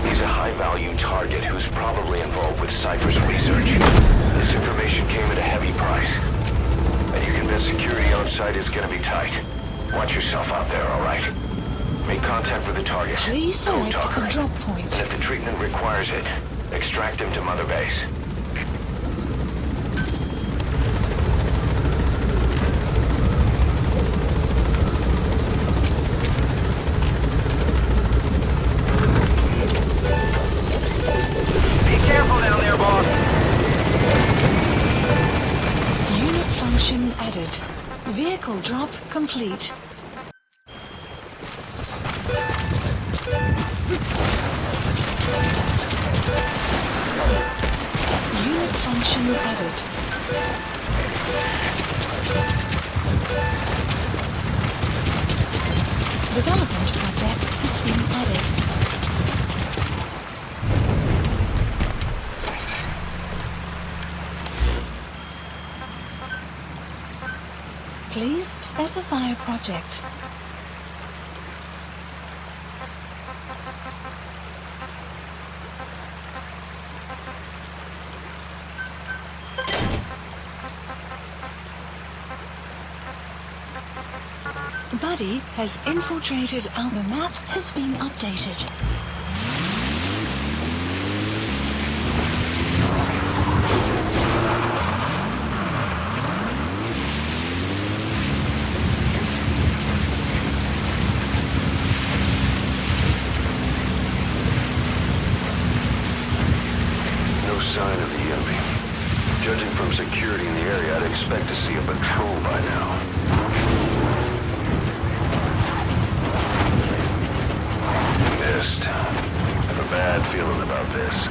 He's a high-value target who's probably involved with Cypher's research. This information came at a heavy price. And you're convinced security on site is gonna be tight. Watch yourself out there, alright? Make contact with the target. Please Code select Talker. a drop point. And if the treatment requires it, extract him to Mother Base. Be careful down there, boss. Unit function added. Vehicle drop complete. Unit function added. Development project has been added. Please specify a project. Buddy has infiltrated our map has been updated. No sign of the enemy. Judging from security in the area, I'd expect to see a patrol by now. Missed. Have a bad feeling about this.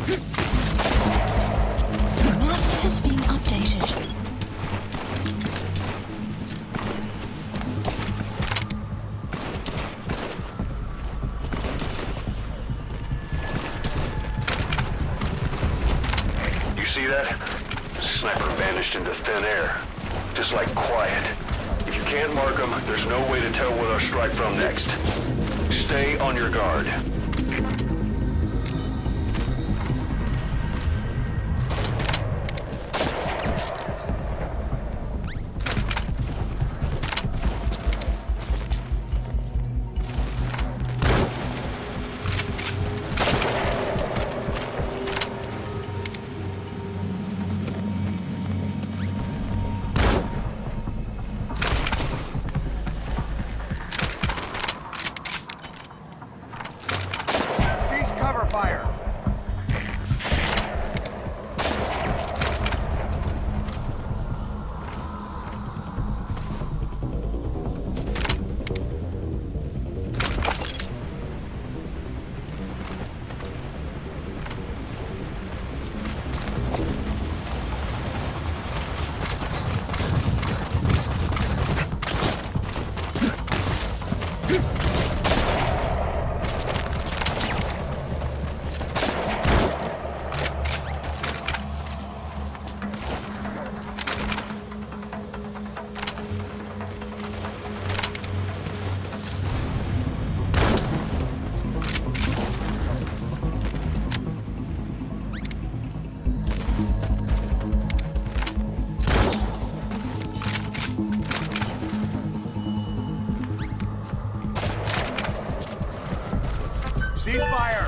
The map has been updated. You see that? The sniper vanished into thin air. Just like quiet. If you can't mark them, there's no way to tell where they'll strike from next. Stay on your guard. Cease cover fire. Cease fire.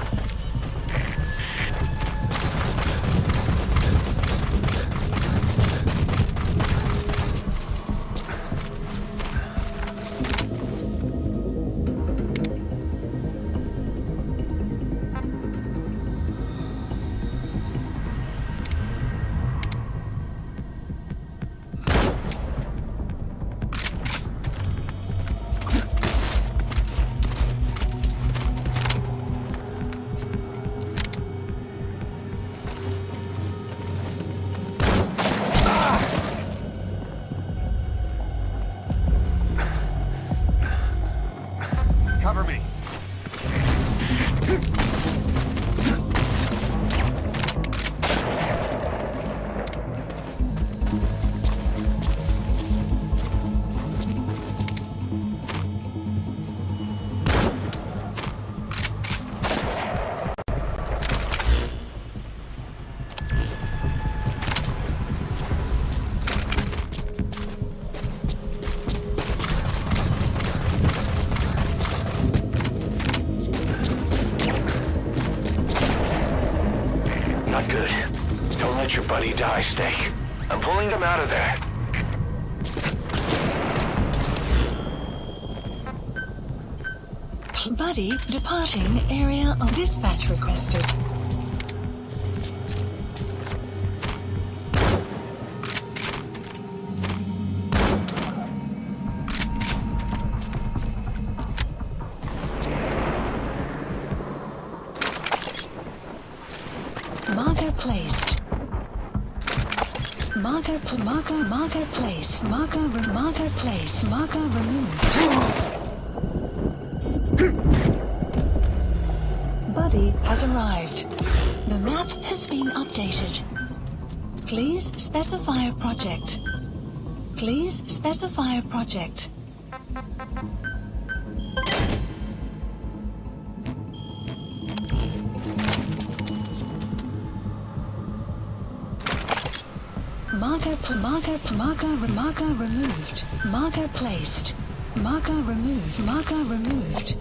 Cover me. Not good. Don't let your buddy die, Snake. I'm pulling them out of there. Buddy departing area of dispatch requested. Marker placed. Marker placed. Marker placed. Marker removed. Buddy has arrived. The map has been updated. Please specify a project. Please specify a project. Marker removed. Marker placed. Marker removed. Marker removed.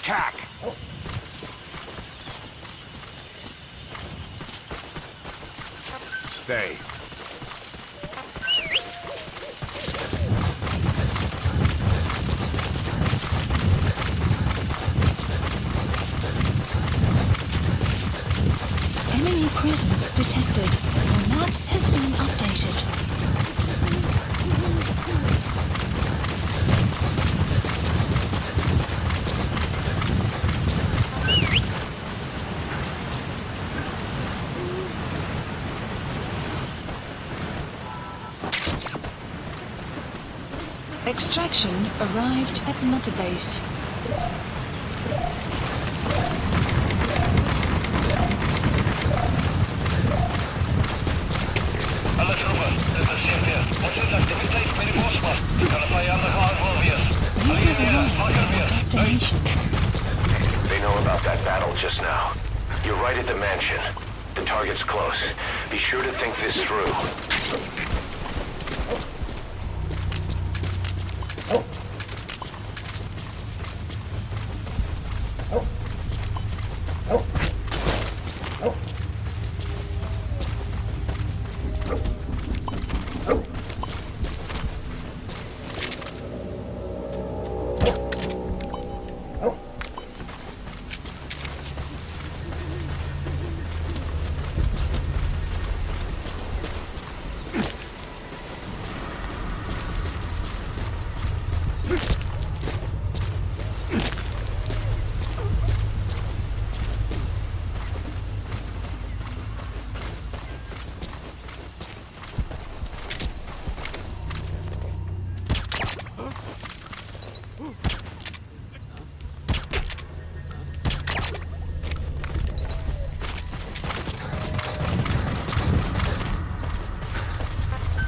attack! Stay. Enemy presence detected. The map has been updated. Extraction arrived at Mother Base. Alle troepen, dit is CPS. Onze activiteit met de bosman. Kan de vijandige aanval weer. You have arrived at your destination. They know about that battle just now. You're right at the mansion. The target's close. Be sure to think this through.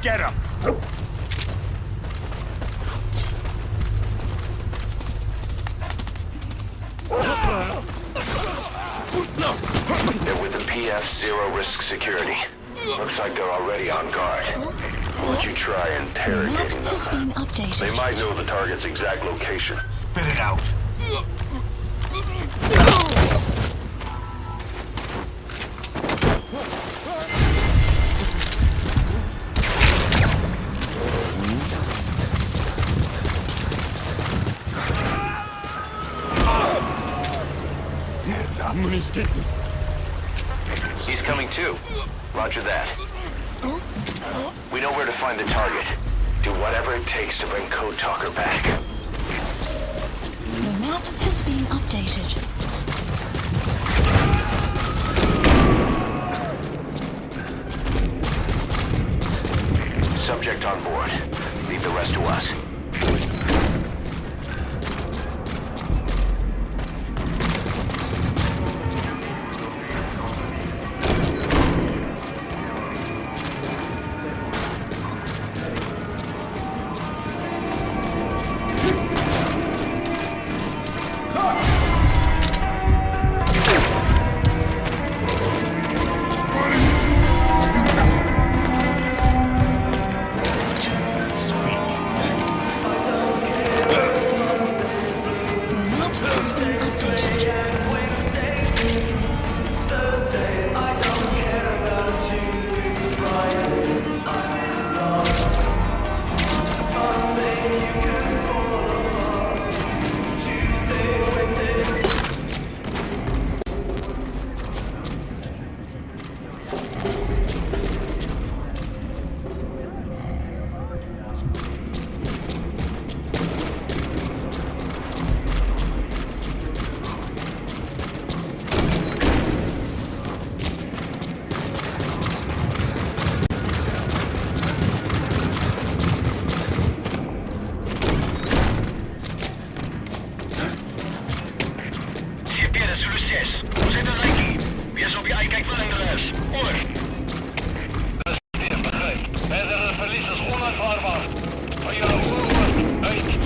Get him! They're with the PF Zero Risk Security. Looks like they're already on guard. Why don't you try The map interrogating has them? been updated. They might know the target's exact location. Spit it out. He's coming too. Roger that. We know where to find the target. Do whatever it takes to bring Code Talker back. The map has been updated. Subject on board. Leave the rest to us. The map has been updated. CPS, Zulu 6. Hoe zit het Nike? Wees op je uitkijk voor de rest. Oor. Dat is begrijp. Verdere verlies is onaanvaardbaar. Van je over. Uit.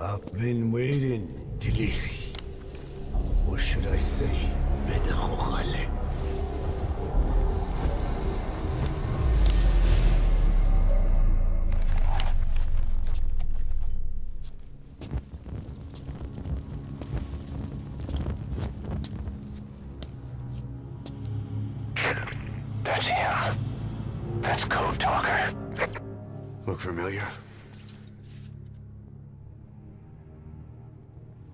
I've been waiting, Tilly. Or should I say, Bedachochale. That's him. That's Code Talker. Look familiar?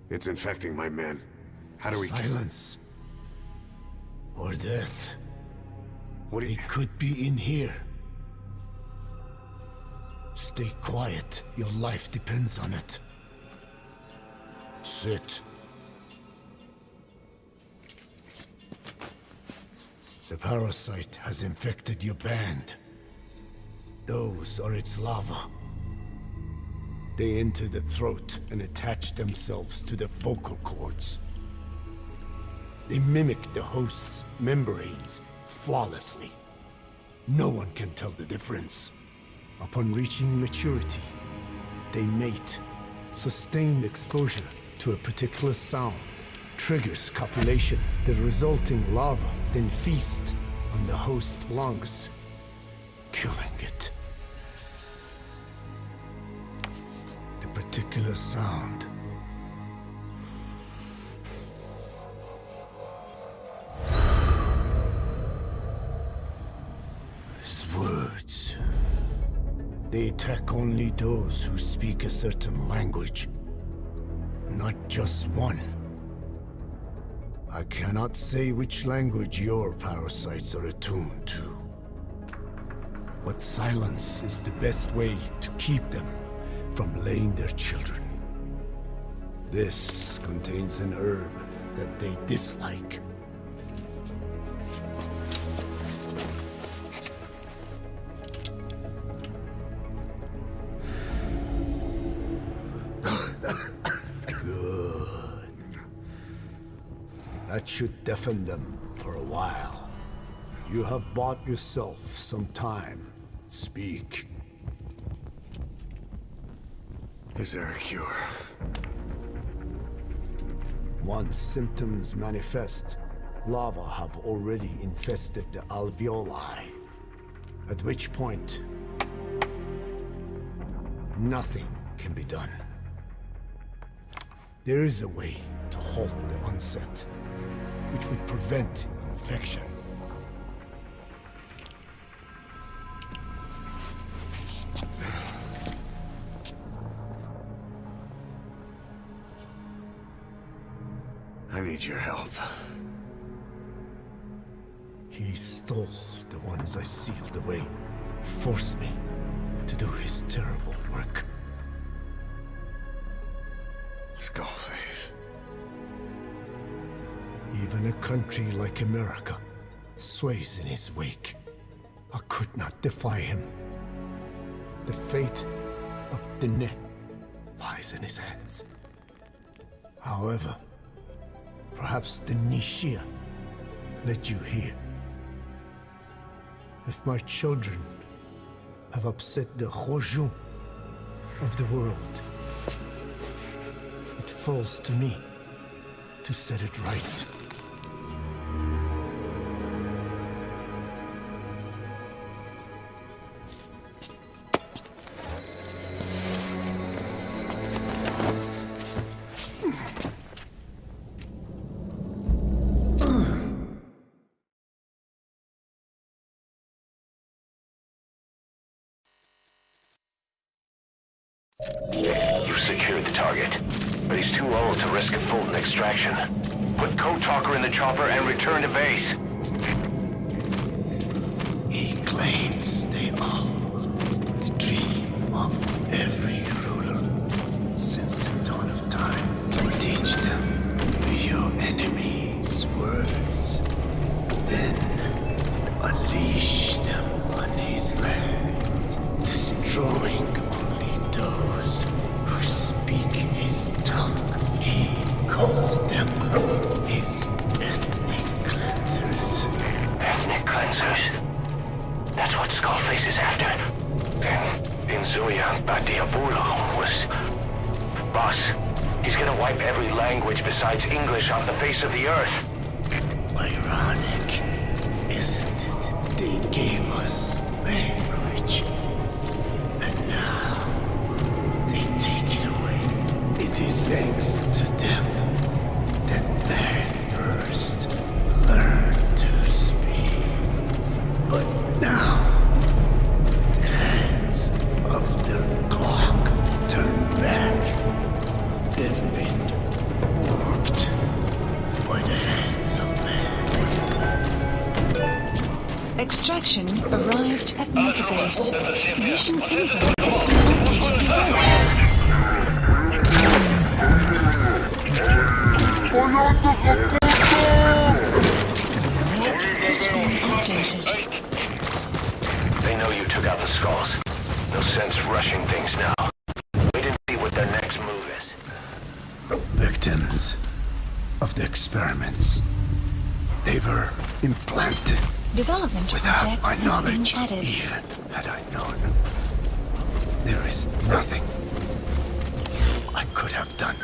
It's infecting my men. How do we... Silence. Or death. What do you... It could be in here. Stay quiet. Your life depends on it. Sit. The parasite has infected your band. Those are its larvae. They enter the throat and attach themselves to the vocal cords. They mimic the host's membranes flawlessly. No one can tell the difference. Upon reaching maturity, they mate. Sustained exposure to a particular sound triggers copulation. The resulting larva then feast on the host lungs, killing it. The particular sound is words. They attack only those who speak a certain language, not just one. I cannot say which language your parasites are attuned to. But silence is the best way to keep them from laying their children. This contains an herb that they dislike. Good. That should deafen them for a while. You have bought yourself some time. Speak. Is there a cure? Once symptoms manifest, larvae have already infested the alveoli. At which point, nothing can be done. There is a way to halt the onset, which would prevent infection. I need your help. He stole the ones I sealed away, forced me to do his terrible work. Skullface. Even a country like America sways in his wake. I could not defy him. The fate of Dine lies in his hands. However, perhaps the Nishia led you here. If my children have upset the Rojun of the world, it falls to me to set it right. You've secured the target, but he's too old to risk a Fulton extraction. Put Code Talker in the chopper and return to base. He claims they are the dream of every ruler since the dawn of time. Teach them your enemies' words, then unleash them on his lands, destroying only those who speak his tongue. He calls them his ethnic cleansers. Ethnic cleansers? That's what Skullface is after. Then, in Zoya, Badiabula was Boss, he's gonna wipe every language besides English off the face of the earth. Ironic, isn't it? They gave us language. And now, they take it away. It is thanks to them that man first learned to speak. But now, the hands of the clock turn back. They've been warped by the hands of man. Extraction arrived at Mother Base. Mission info has been updated. They know you took out the skulls. No sense rushing things now. Wait and see what their next move is. Victims of the experiments. They were implanted Development without project my has knowledge, been added. even had I known. There is nothing I could have done.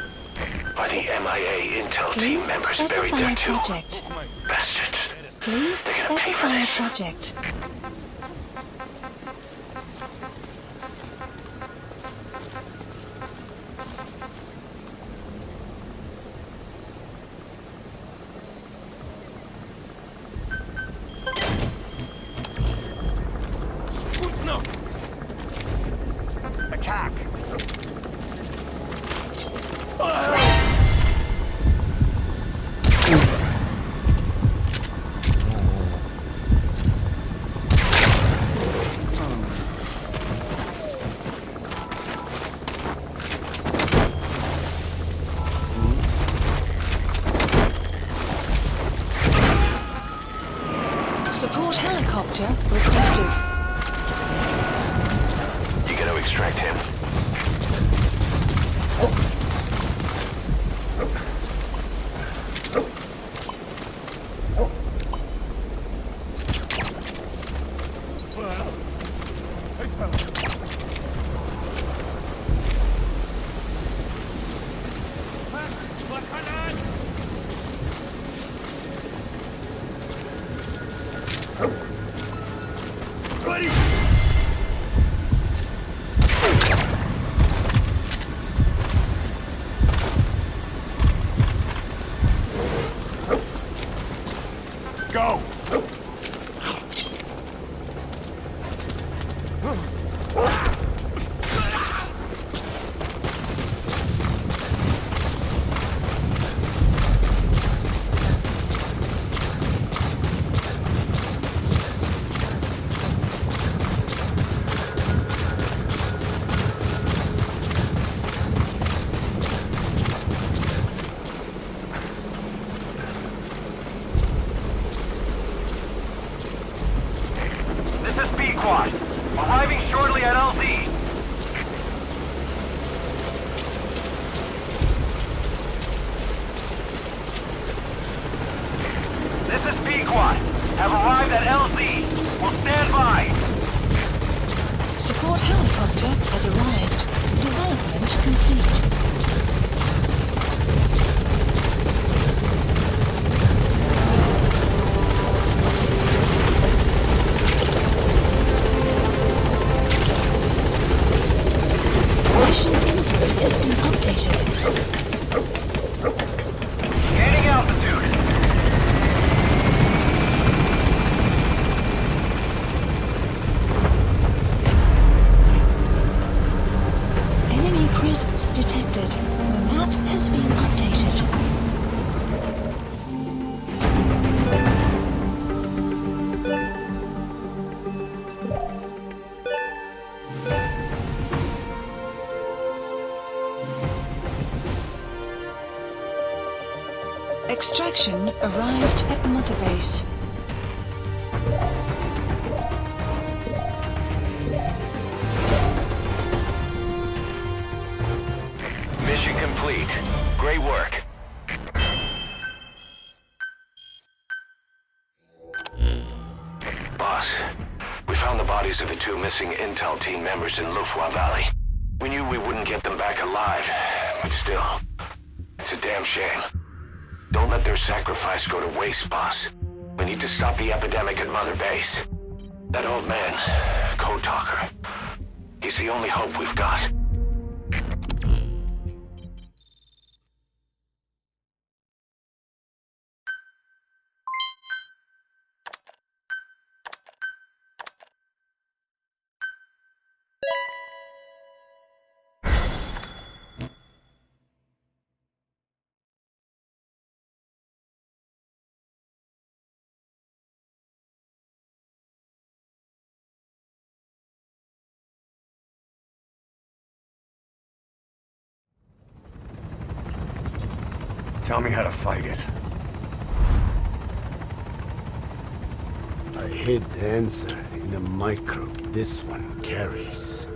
Are the MIA intel team Please members buried specify there a too? project. Bastards. Please They're gonna pay for specify a this. project. Attack! Support helicopter requested. You gotta extract him. Go! This is B-Quad. Arriving shortly at LZ. This is B-Quad. Have arrived at LZ. Will stand by. Support helicopter has arrived. Development complete. Mission info has been updated. Gaining altitude. Enemy presence detected. The map has been updated. Extraction arrived at Mother Base. Mission complete. Great work. Boss, we found the bodies of the two missing intel team members in Lufwa Valley. We knew we wouldn't get them back alive, But still, it's a damn shame. Don't let their sacrifice go to waste, boss. We need to stop the epidemic at Mother Base. That old man, Code Talker, he's the only hope we've got. Tell me how to fight it. I hid the answer in a microbe this one carries.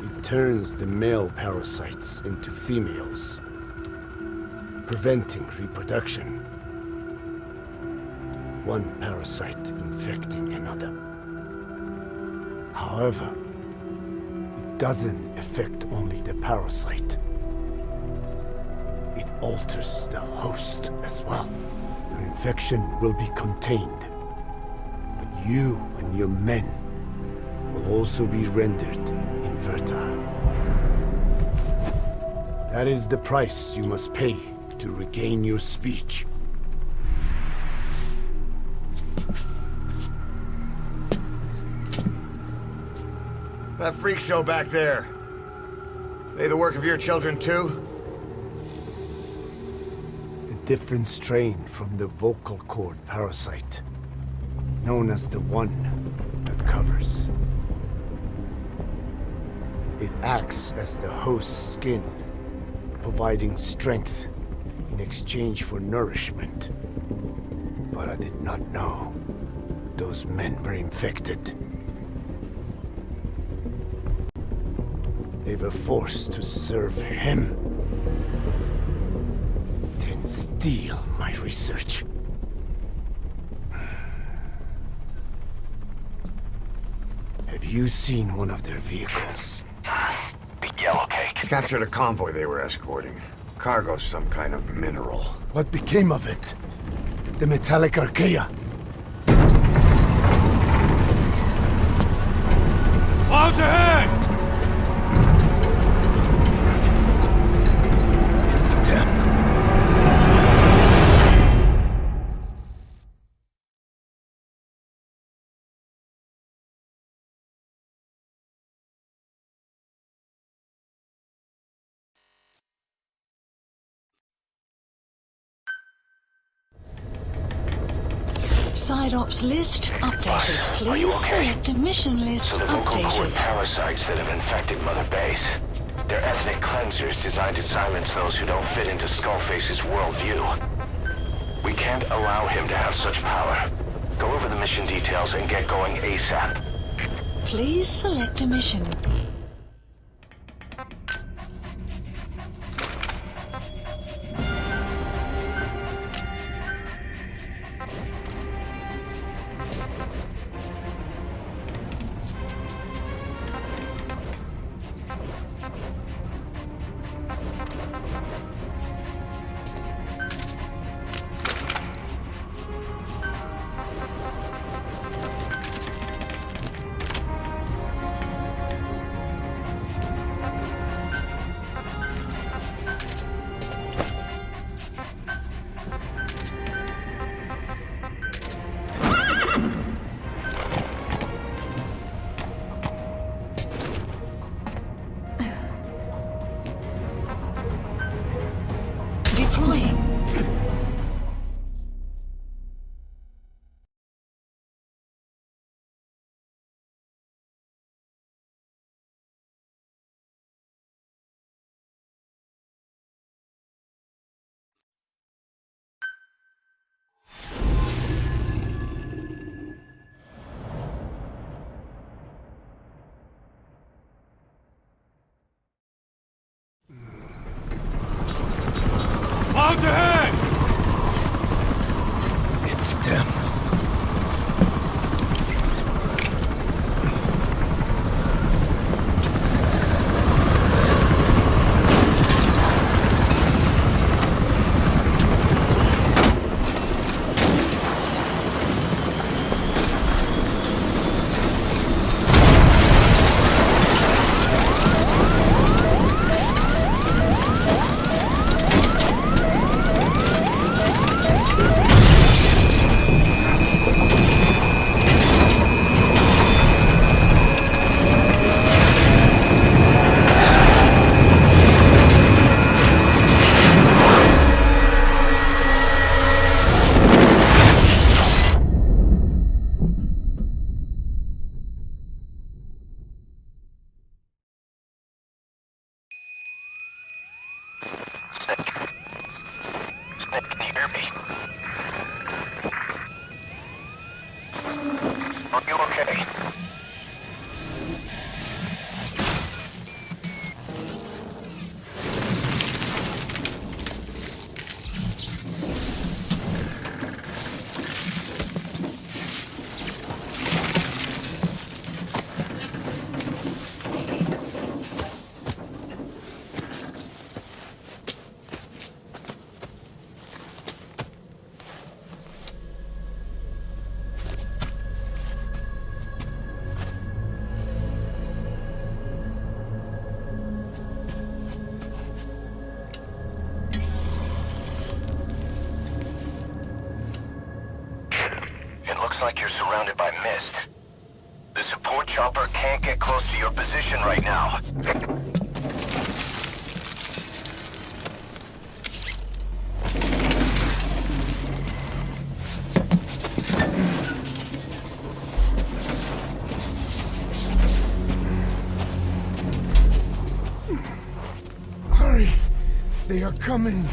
It turns the male parasites into females, preventing reproduction. One parasite infecting another. However, it doesn't affect only the parasite. It alters the host as well. Your infection will be contained, but you and your men will also be rendered infertile. That is the price you must pay to regain your speech. That freak show back there. They the work of your children too? Different strain from the vocal cord parasite, known as the one that covers. It acts as the host's skin, providing strength in exchange for nourishment. But I did not know those men were infected. They were forced to serve him. Steal my research. Have you seen one of their vehicles? The Yellow Cake. Captured a convoy they were escorting. Cargo's some kind of mineral. What became of it? The metallic archaea? Clouds ahead! It's them. Side ops list updated. Are you Please okay? select a mission list So the vocal cord updated. parasites that have infected Mother Base. They're ethnic cleansers designed to silence those who don't fit into Skullface's worldview. We can't allow him to have such power. Go over the mission details and get going ASAP. Please select a mission. Snake. Snake, can you hear me? Are you okay? Looks like you're surrounded by mist. The support chopper can't get close to your position right now. Hurry! They are coming!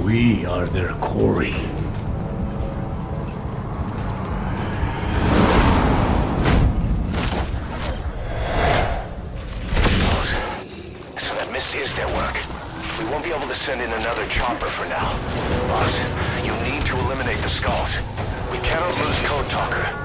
We are their quarry. So that mist is their work. We won't be able to send in another chopper for now. Boss, you need to eliminate the skulls. We cannot lose Code Talker.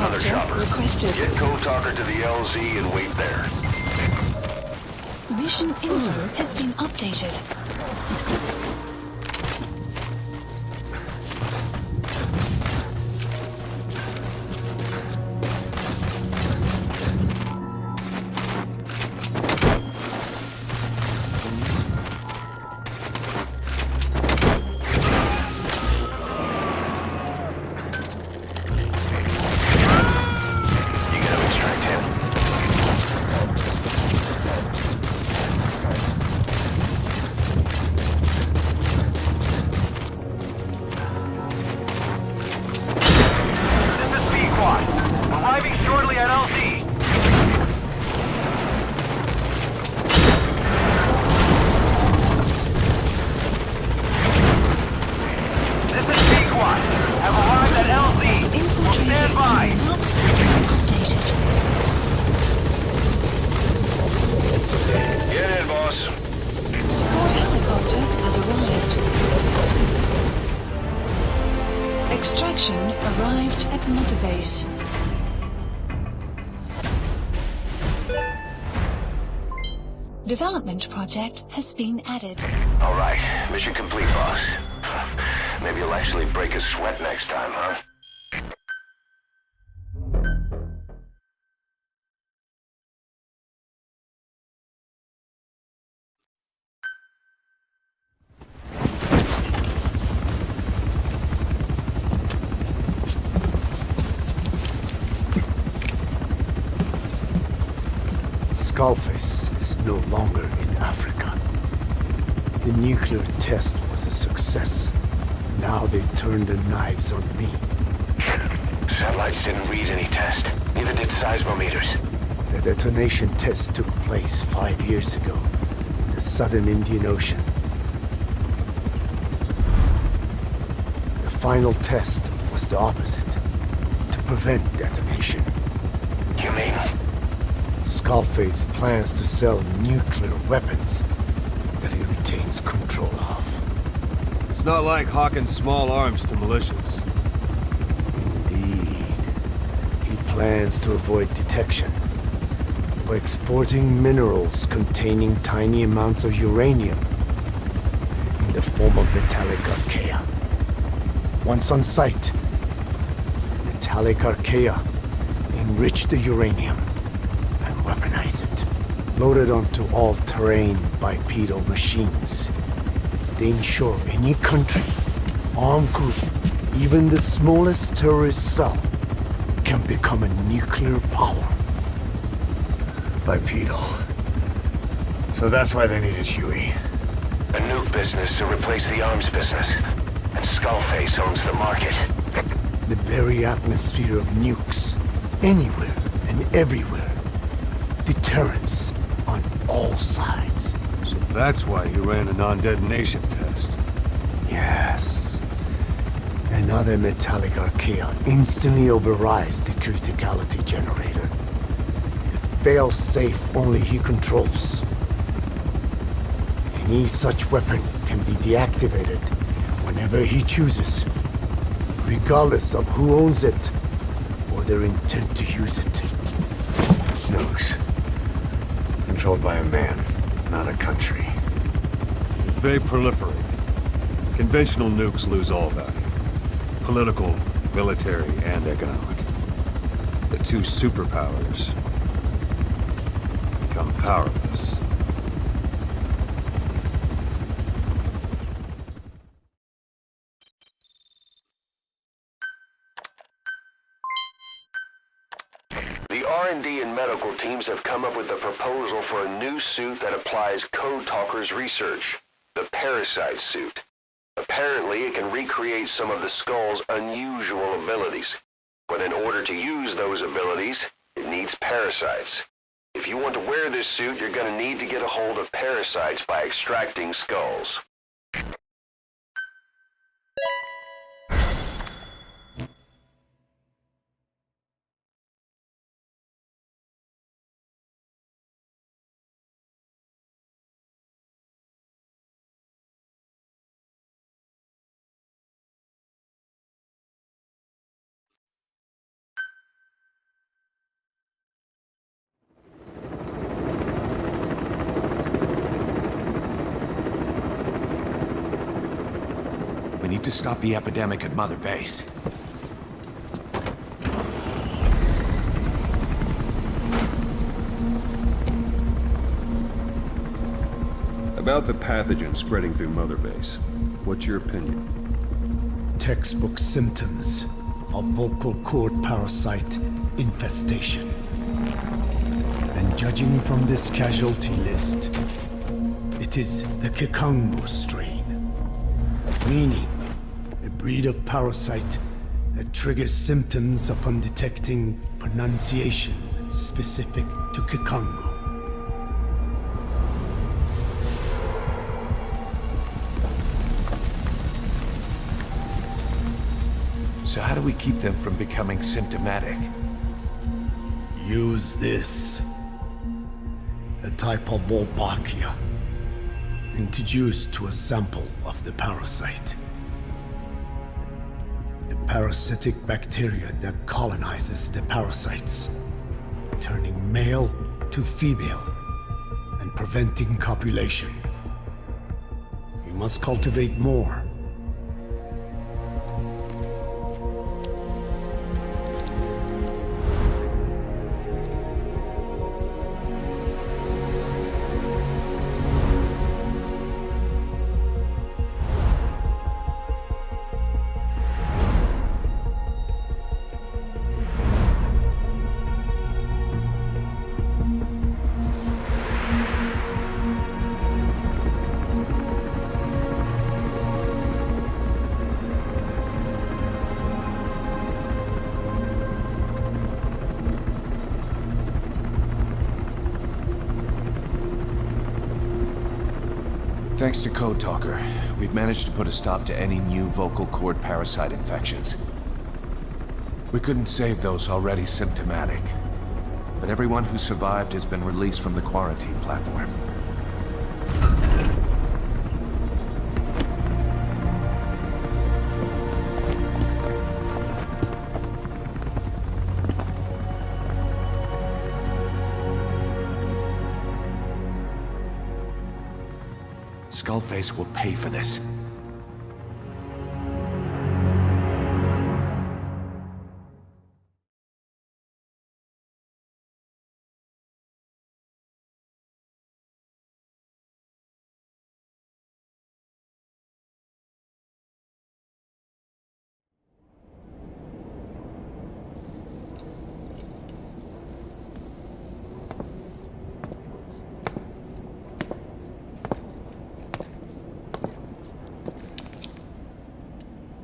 another helicopter chopper. requested. Get Code Talker to the LZ and wait there. Mission info has been updated. You gotta extract him. This is Pequod. Arriving shortly at LZ. This is Pequod. Have arrived at LZ. Will Infiltrated stand and by. the map has been updated. Get in, boss. Support helicopter has arrived. Extraction arrived at Mother Base. Development project has been added. All right, mission complete, boss. Maybe you'll actually break a sweat next time, huh? Skullface is no longer in Africa. The nuclear test was a success. Now they turn their knives on me. Satellites didn't read any test. Neither did seismometers. The detonation test took place 5 years ago in the southern Indian Ocean. The final test was the opposite, to prevent detonation. You mean? Skullface plans to sell nuclear weapons that he retains control of. It's not like hawking small arms to militias. Indeed. He plans to avoid detection by exporting minerals containing tiny amounts of uranium in the form of metallic archaea. Once on site, the metallic archaea enrich the uranium and weaponize it. Loaded onto all-terrain bipedal machines, they ensure any country, armed group, even the smallest terrorist cell, can become a nuclear power. Bipedal. So that's why they needed Huey. A nuke business to replace the arms business. And Skullface owns the market. The very atmosphere of nukes, anywhere and everywhere. Deterrence on all sides. So that's why he ran a non-detonation test. Yes. Another metallic archaea instantly overrides the criticality generator. It fails safe only he controls. Any such weapon can be deactivated whenever he chooses, regardless of who owns it or their intent to use it. Nukes. Controlled by a man, not a country. If they proliferate, conventional nukes lose all value. Political, military, and economic. The two superpowers become powerless. The R&D and medical teams have come up with a proposal for a new suit that applies Code Talker's research. The Parasite suit. Apparently, it can recreate some of the Skull's unusual abilities. But in order to use those abilities, it needs parasites. If you want to wear this suit, you're gonna need to get a hold of parasites by extracting skulls. need to stop the epidemic at Mother Base. About the pathogen spreading through Mother Base, what's your opinion? Textbook symptoms of vocal cord parasite infestation. And judging from this casualty list, it is the Kikango strain, meaning a breed of parasite that triggers symptoms upon detecting pronunciation specific to Kikango. So how do we keep them from becoming symptomatic? Use this. A type of Wolbachia, introduced to a sample of the parasite. A parasitic bacteria that colonizes the parasites, turning male to female and preventing copulation. You must cultivate more. Thanks to Code Talker, we've managed to put a stop to any new vocal cord parasite infections. We couldn't save those already symptomatic, but everyone who survived has been released from the quarantine platform. Skullface will pay for this.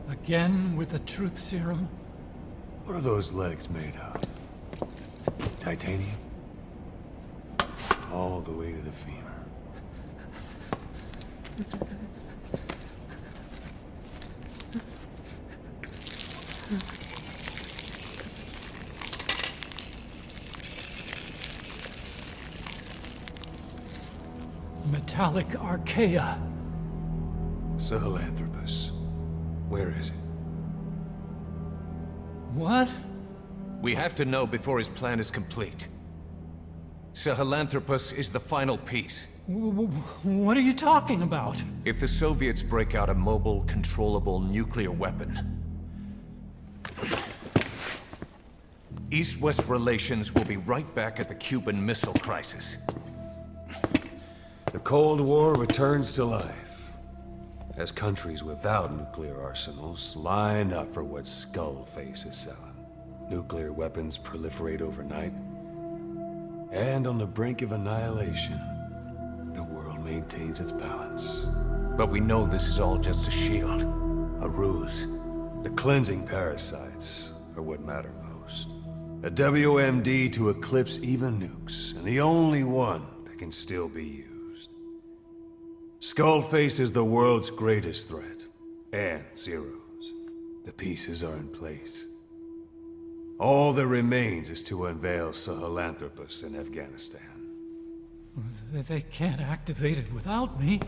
Again with the truth serum? What are those legs made of? Titanium? All the way to the femur. Metallic archaea. Sahelanthropus. Where is it? What? We have to know before his plan is complete. Sahelanthropus is the final piece. What are you talking about? If the Soviets break out a mobile, controllable nuclear weapon, East-West relations will be right back at the Cuban Missile Crisis. The Cold War returns to life, as countries without nuclear arsenals line up for what Skullface is selling. Nuclear weapons proliferate overnight, and on the brink of annihilation, the world maintains its balance. But we know this is all just a shield, a ruse. The cleansing parasites are what matter most. A WMD to eclipse even nukes, and the only one that can still be used. Skullface is the world's greatest threat, and Zero's. The pieces are in place. All that remains is to unveil Sahelanthropus in Afghanistan. They can't activate it without me.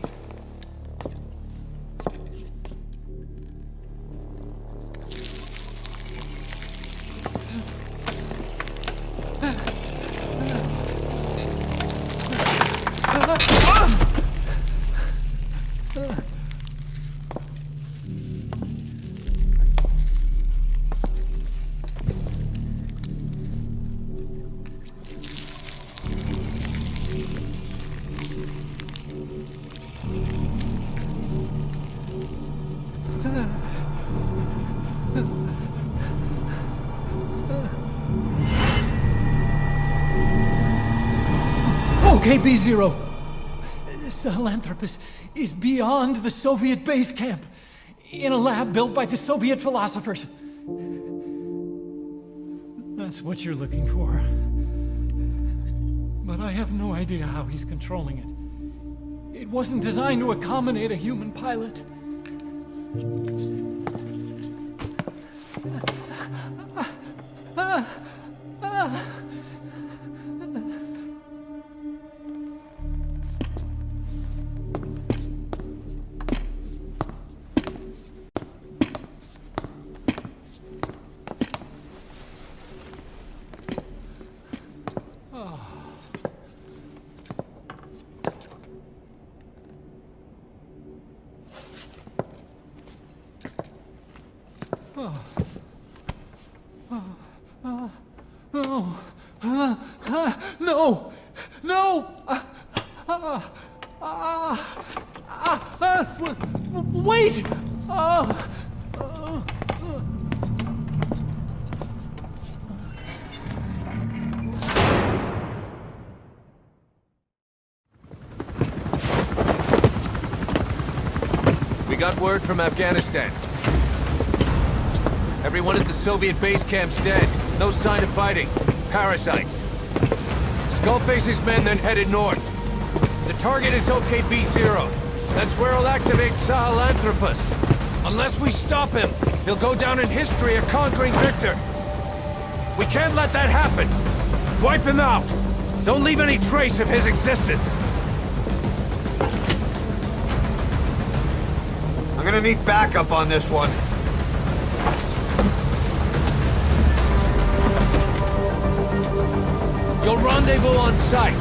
Okay, B-Zero. Sahelanthropus is beyond the Soviet base camp, in a lab built by the Soviet philosophers. That's what you're looking for. But I have no idea how he's controlling it. It wasn't designed to accommodate a human pilot. No! No! Wait! We got word from Afghanistan. Everyone at the Soviet base camp's dead. No sign of fighting. Parasites. Skullface's men then headed north. The target is OKB-0. That's where he'll activate Sahelanthropus. Unless we stop him, he'll go down in history a conquering victor. We can't let that happen. Wipe him out. Don't leave any trace of his existence. I'm gonna need backup on this one. You'll rendezvous on site.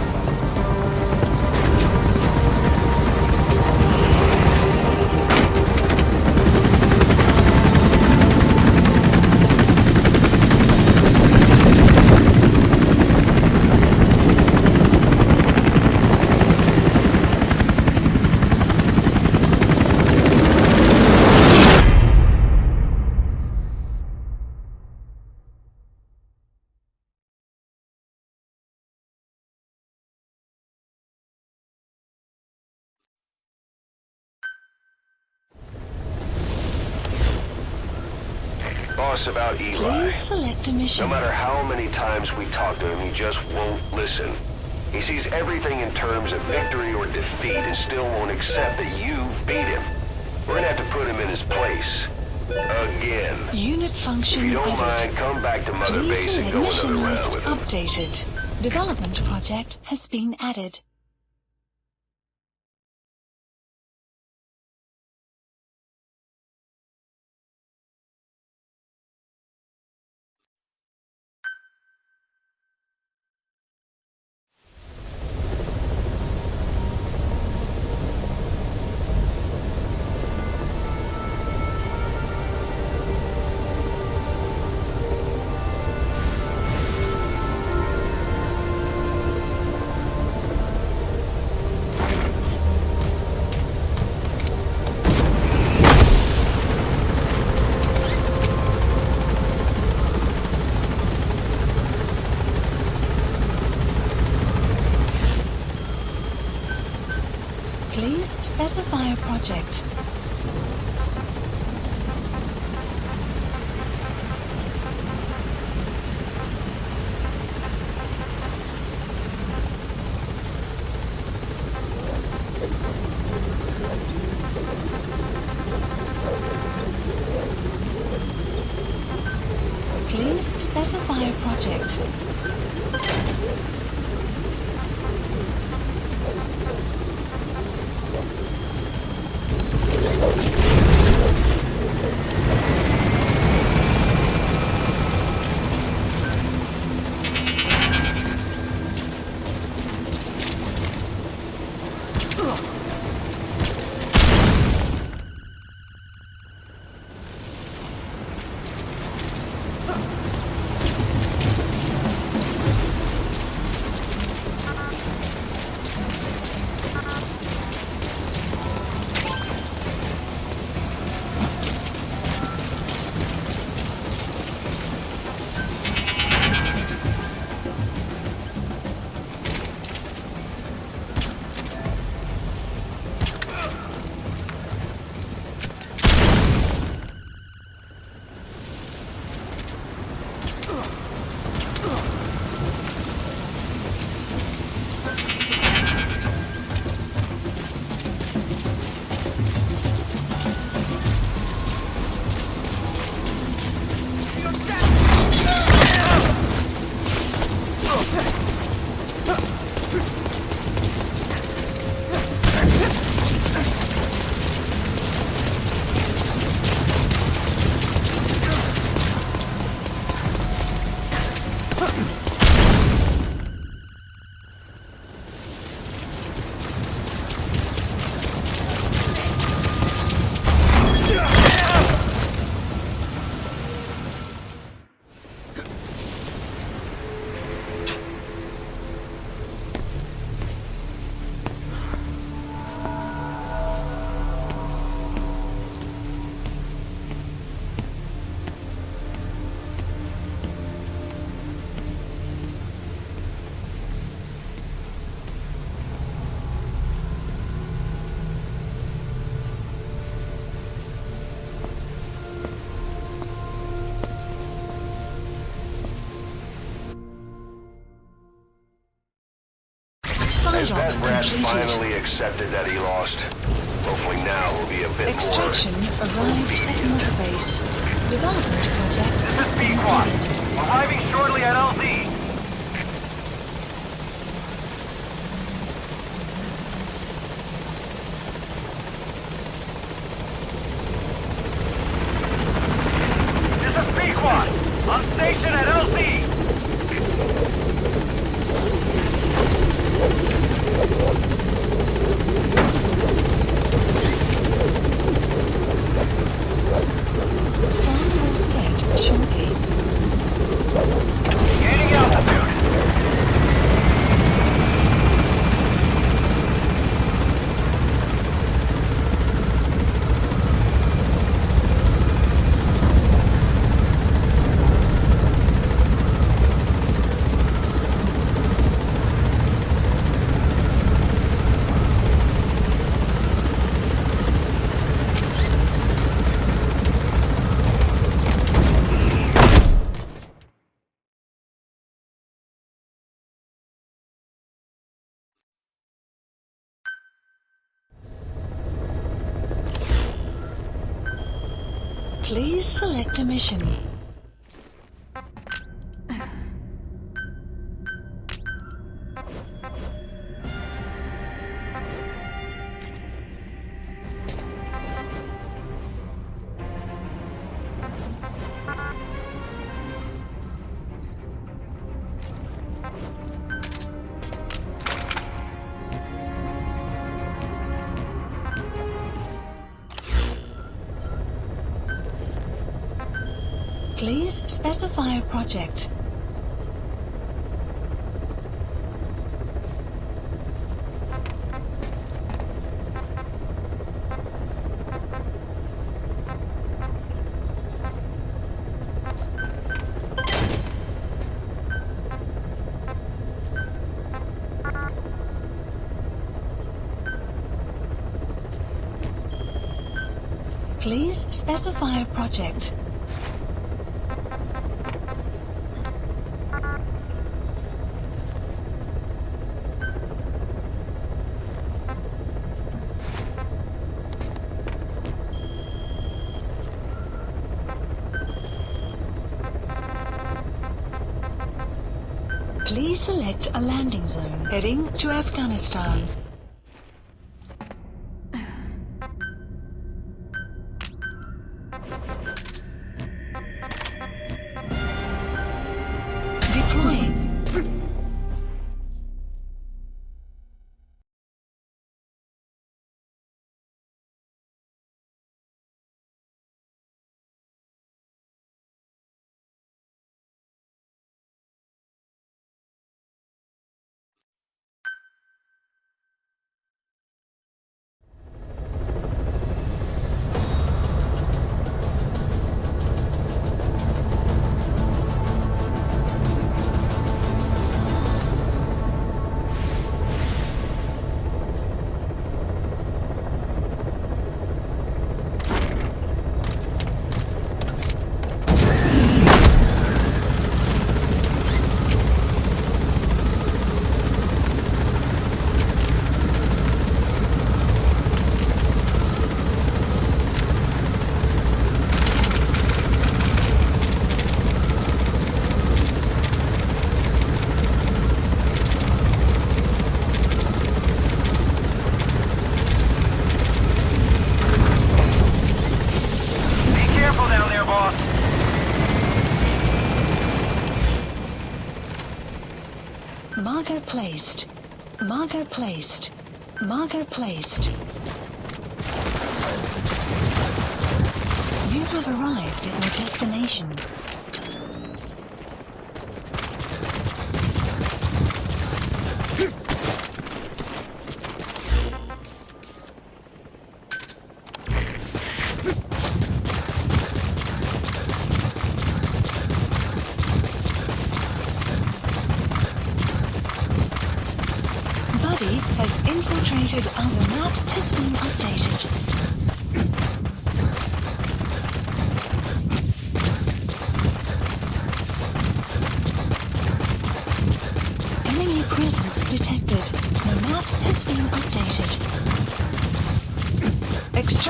Boss, about Eli. Please select a mission. No matter how many times we talk to him, he just won't listen. He sees everything in terms of victory or defeat and still won't accept that you beat him. We're gonna have to put him in his place. Again. Unit function If you don't added. mind, come back to Mother Please Base and select go mission another list round with him. updated. Development project has been added. Please specify a project. Please specify a project. Has Loadout that brat completed. finally accepted that he lost? Hopefully now will be a bit Extraction more arrived at Mother Base. Development project. This is Pequod. Arriving shortly at LZ. This is Pequod. On station at LZ. Sound will set shortly. Gaining altitude. Please select a mission. Please specify a project. Please specify a project. Please select a landing zone heading to Afghanistan. Deploying. Marker placed. Marker placed. Marker placed. You have arrived at your destination. Buddy has infiltrated. Our map has been updated. Enemy presence detected. The map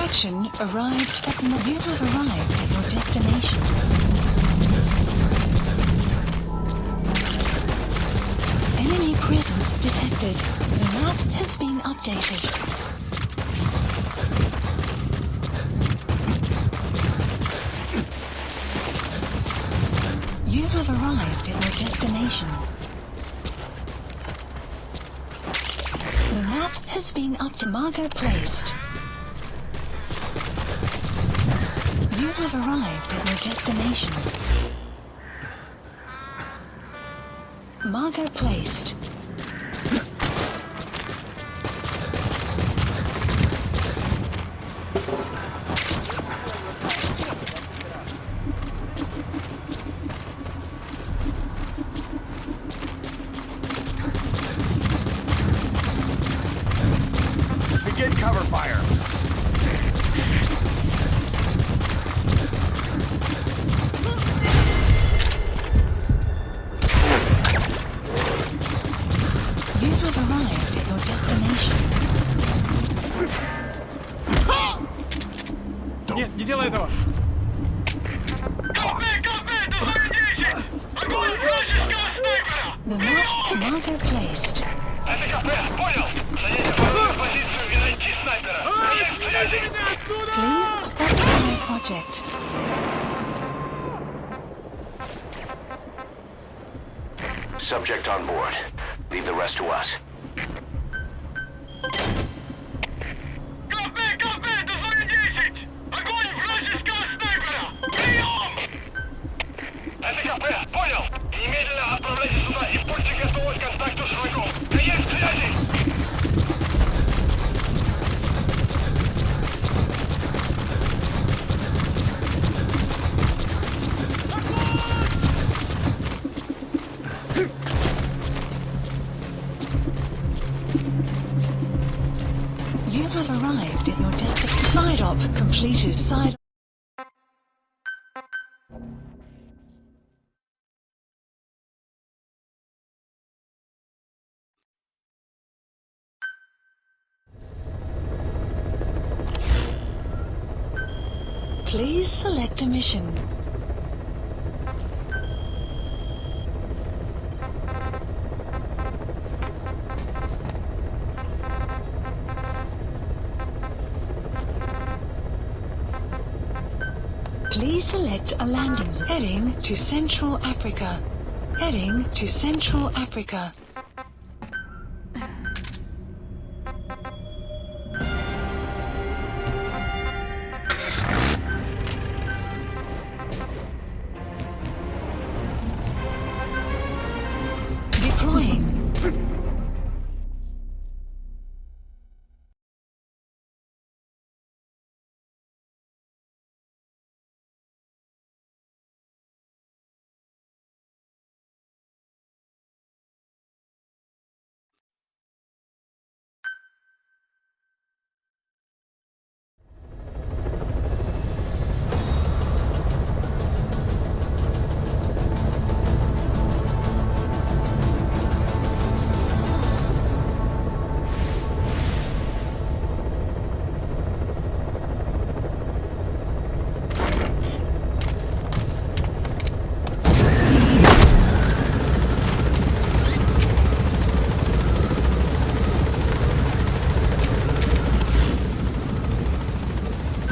Protection arrived at you have arrived at your destination. Enemy presence detected. The map has been updated. You have arrived at your destination. The map has been marker placed. You have arrived at your destination. Marker placed. Begin cover fire. You have arrived at your destination. Нет, не делай этого! The map marker placed. Это КП, понял! Занять вторую позицию и найти снайпера! Конец связи! Please specify project. Subject on board. Leave the rest to us. КП, до зоны 10! Огонь вражеского снайпера! Прием! Это КП, понял! Немедленно отправляйте сюда и будьте готовы к контакту с врагом! Конец связи! You have arrived at your destination. Side op completed. Side. Please select a mission. Please select a landing zone. Heading to Central Africa. Heading to Central Africa. Deploying.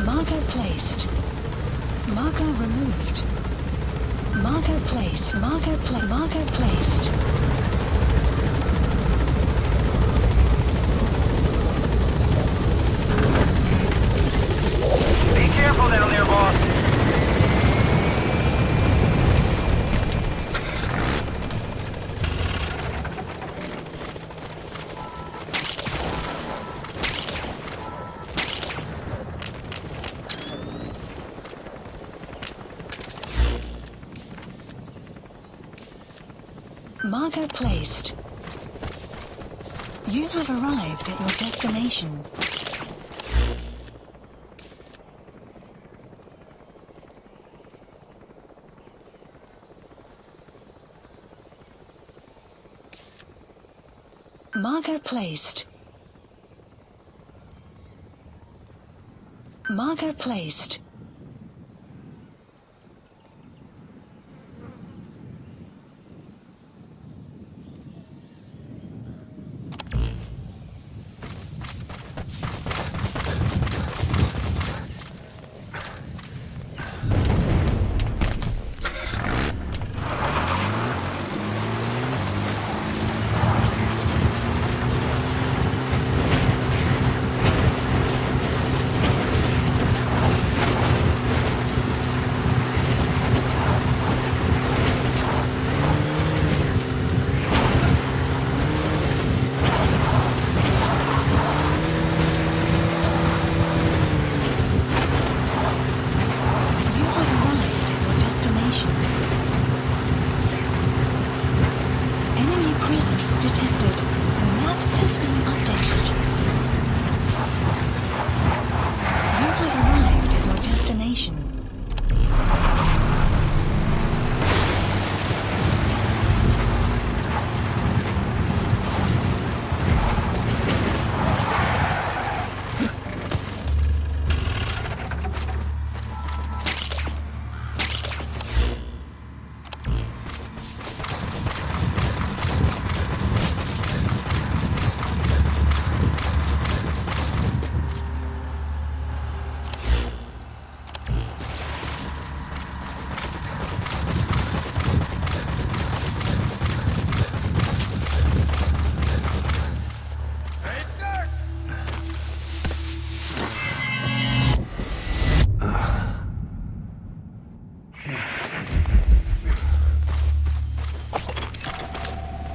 Marker placed. Marker removed. Marker placed. Marker placed. Be careful down there, boss! Marker placed. You have arrived at your destination. Marker placed. Marker placed.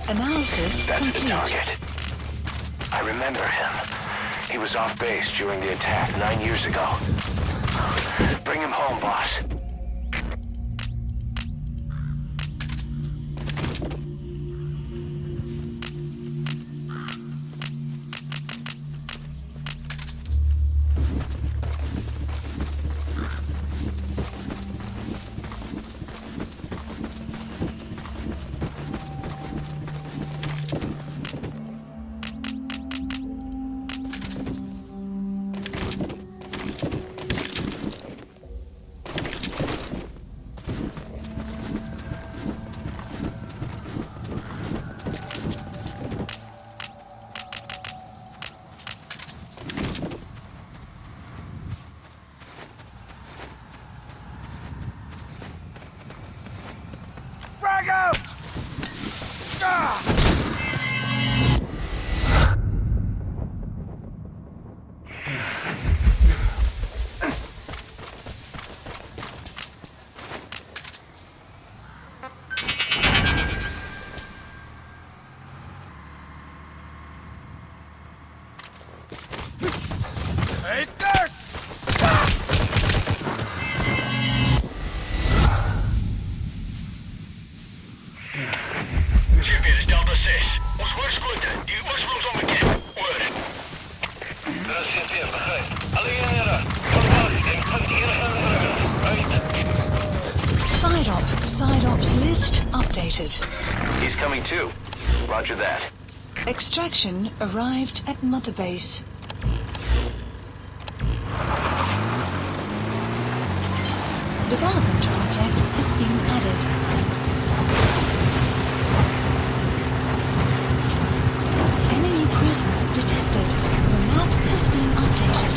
Analysis That's complete. the target. I remember him. He was off base during the attack 9 years ago. Bring him home, boss. Frag out! Ah! Eat this! Теперь Delta 6. Usou escuta e os vamos ao maquete. Hoje. Здравствуйте, Хай. Алиенера. Side ops list updated. He's coming too. Roger that. Extraction arrived at Mother Base. Development project has been added. Enemy presence detected. The map has been updated.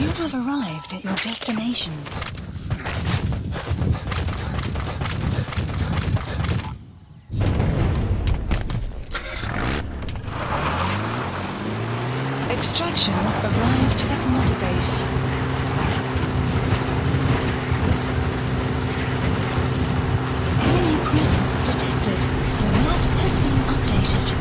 You have arrived at your destination. Extraction arrived at Mother Base. Enemy presence detected. The map has been updated.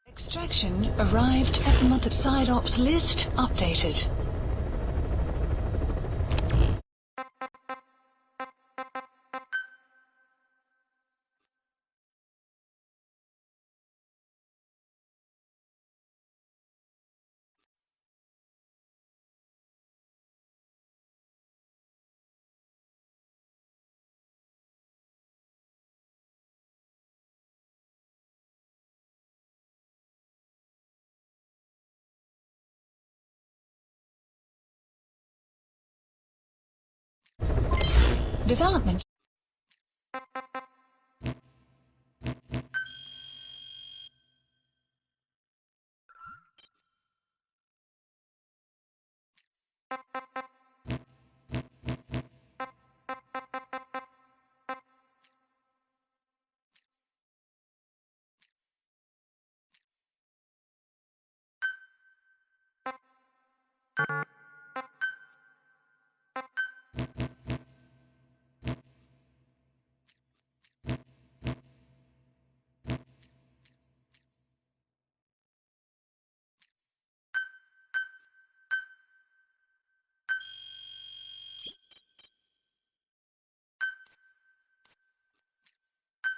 Extraction arrived at Mother Side Ops list updated. Development.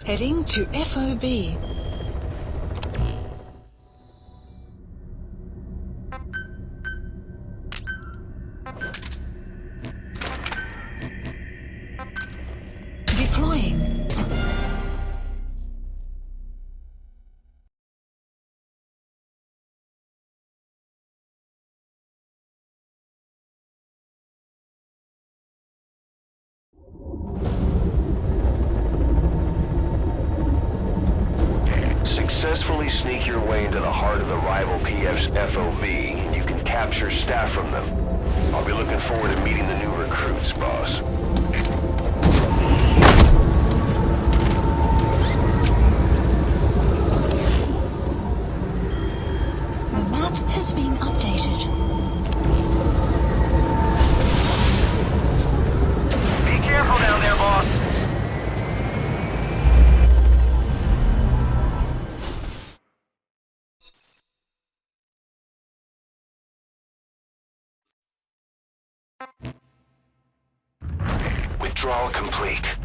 Heading to FOB. Deploying. Successfully sneak your way into the heart of the rival PF's FOB, and you can capture staff from them. I'll be looking forward to meeting the new recruits, boss. The map has been updated. Be careful down there, boss. Withdrawal complete.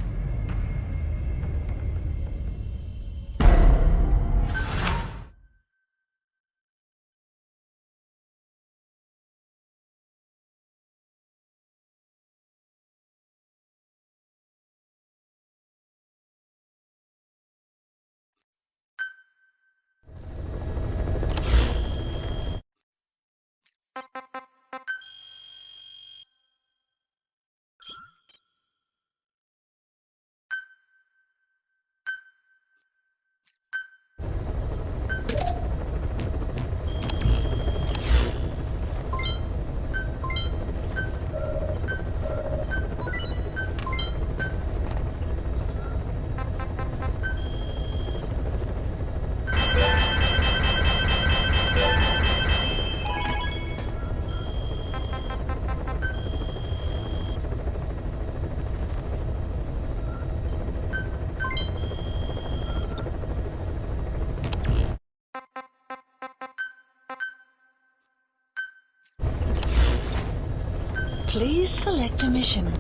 Please select a mission.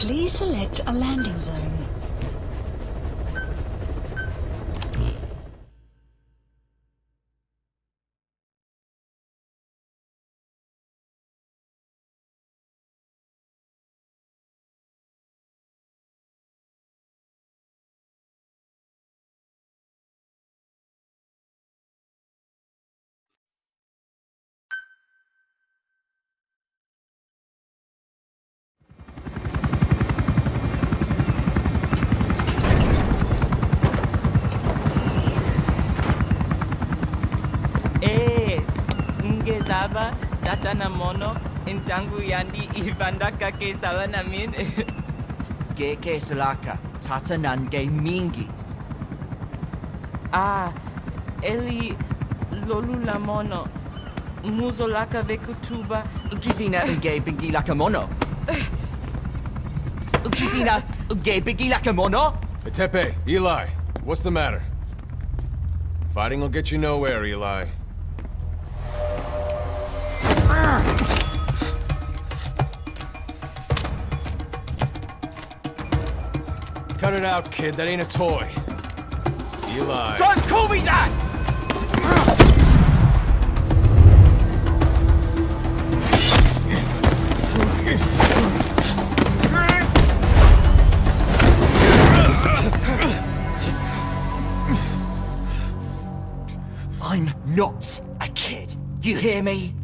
Please select a landing zone. Ngezaba tatana mono intangu yandi ivandaka ke salanamin. Geke salaka tatanange mingi. Eli lolula mono muzolaka vekutuba. Ukizina uge bingi laka mono. Ukizina uge bingi laka mono. Tepe, Eli, what's the matter? Fighting will get you nowhere, Eli. Cut it out, kid. That ain't a toy. Eli. Don't call me that! I'm not a kid. You hear me?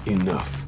Enough.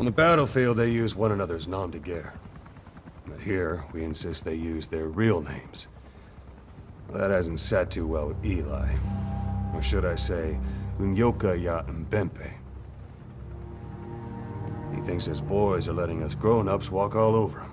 On the battlefield, they use one another's nom de guerre. But here, we insist they use their real names. That hasn't sat too well with Eli. Or should I say, Unyoka ya Mbempe. He thinks his boys are letting us grown-ups walk all over him.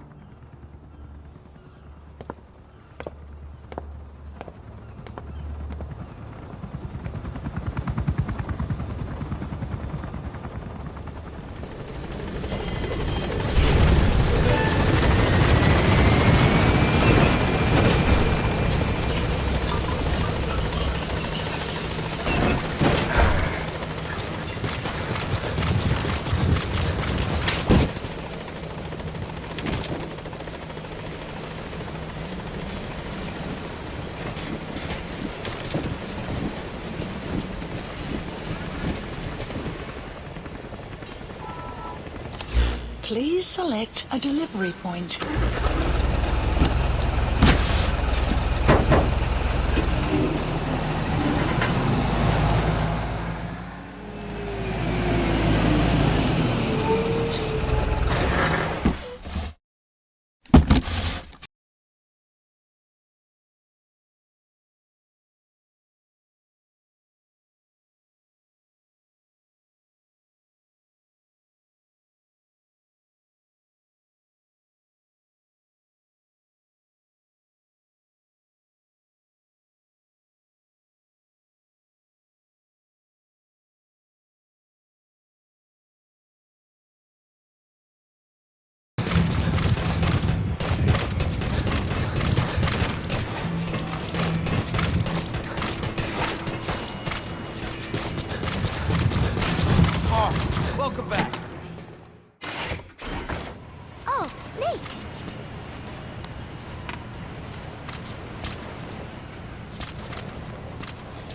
Please select a delivery point. Welcome back. Oh, Snake.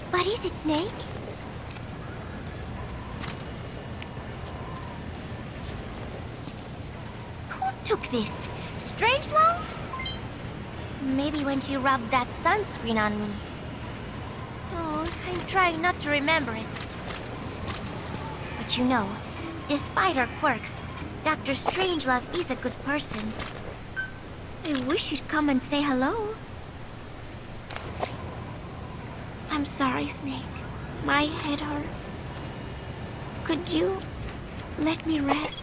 What is it, Snake? Who took this? Strangelove? Maybe when she rubbed that sunscreen on me. Oh, I'm trying not to remember it. But you know, despite her quirks, Dr. Strangelove is a good person. I wish you'd come and say hello. I'm sorry, Snake. My head hurts. Could you let me rest?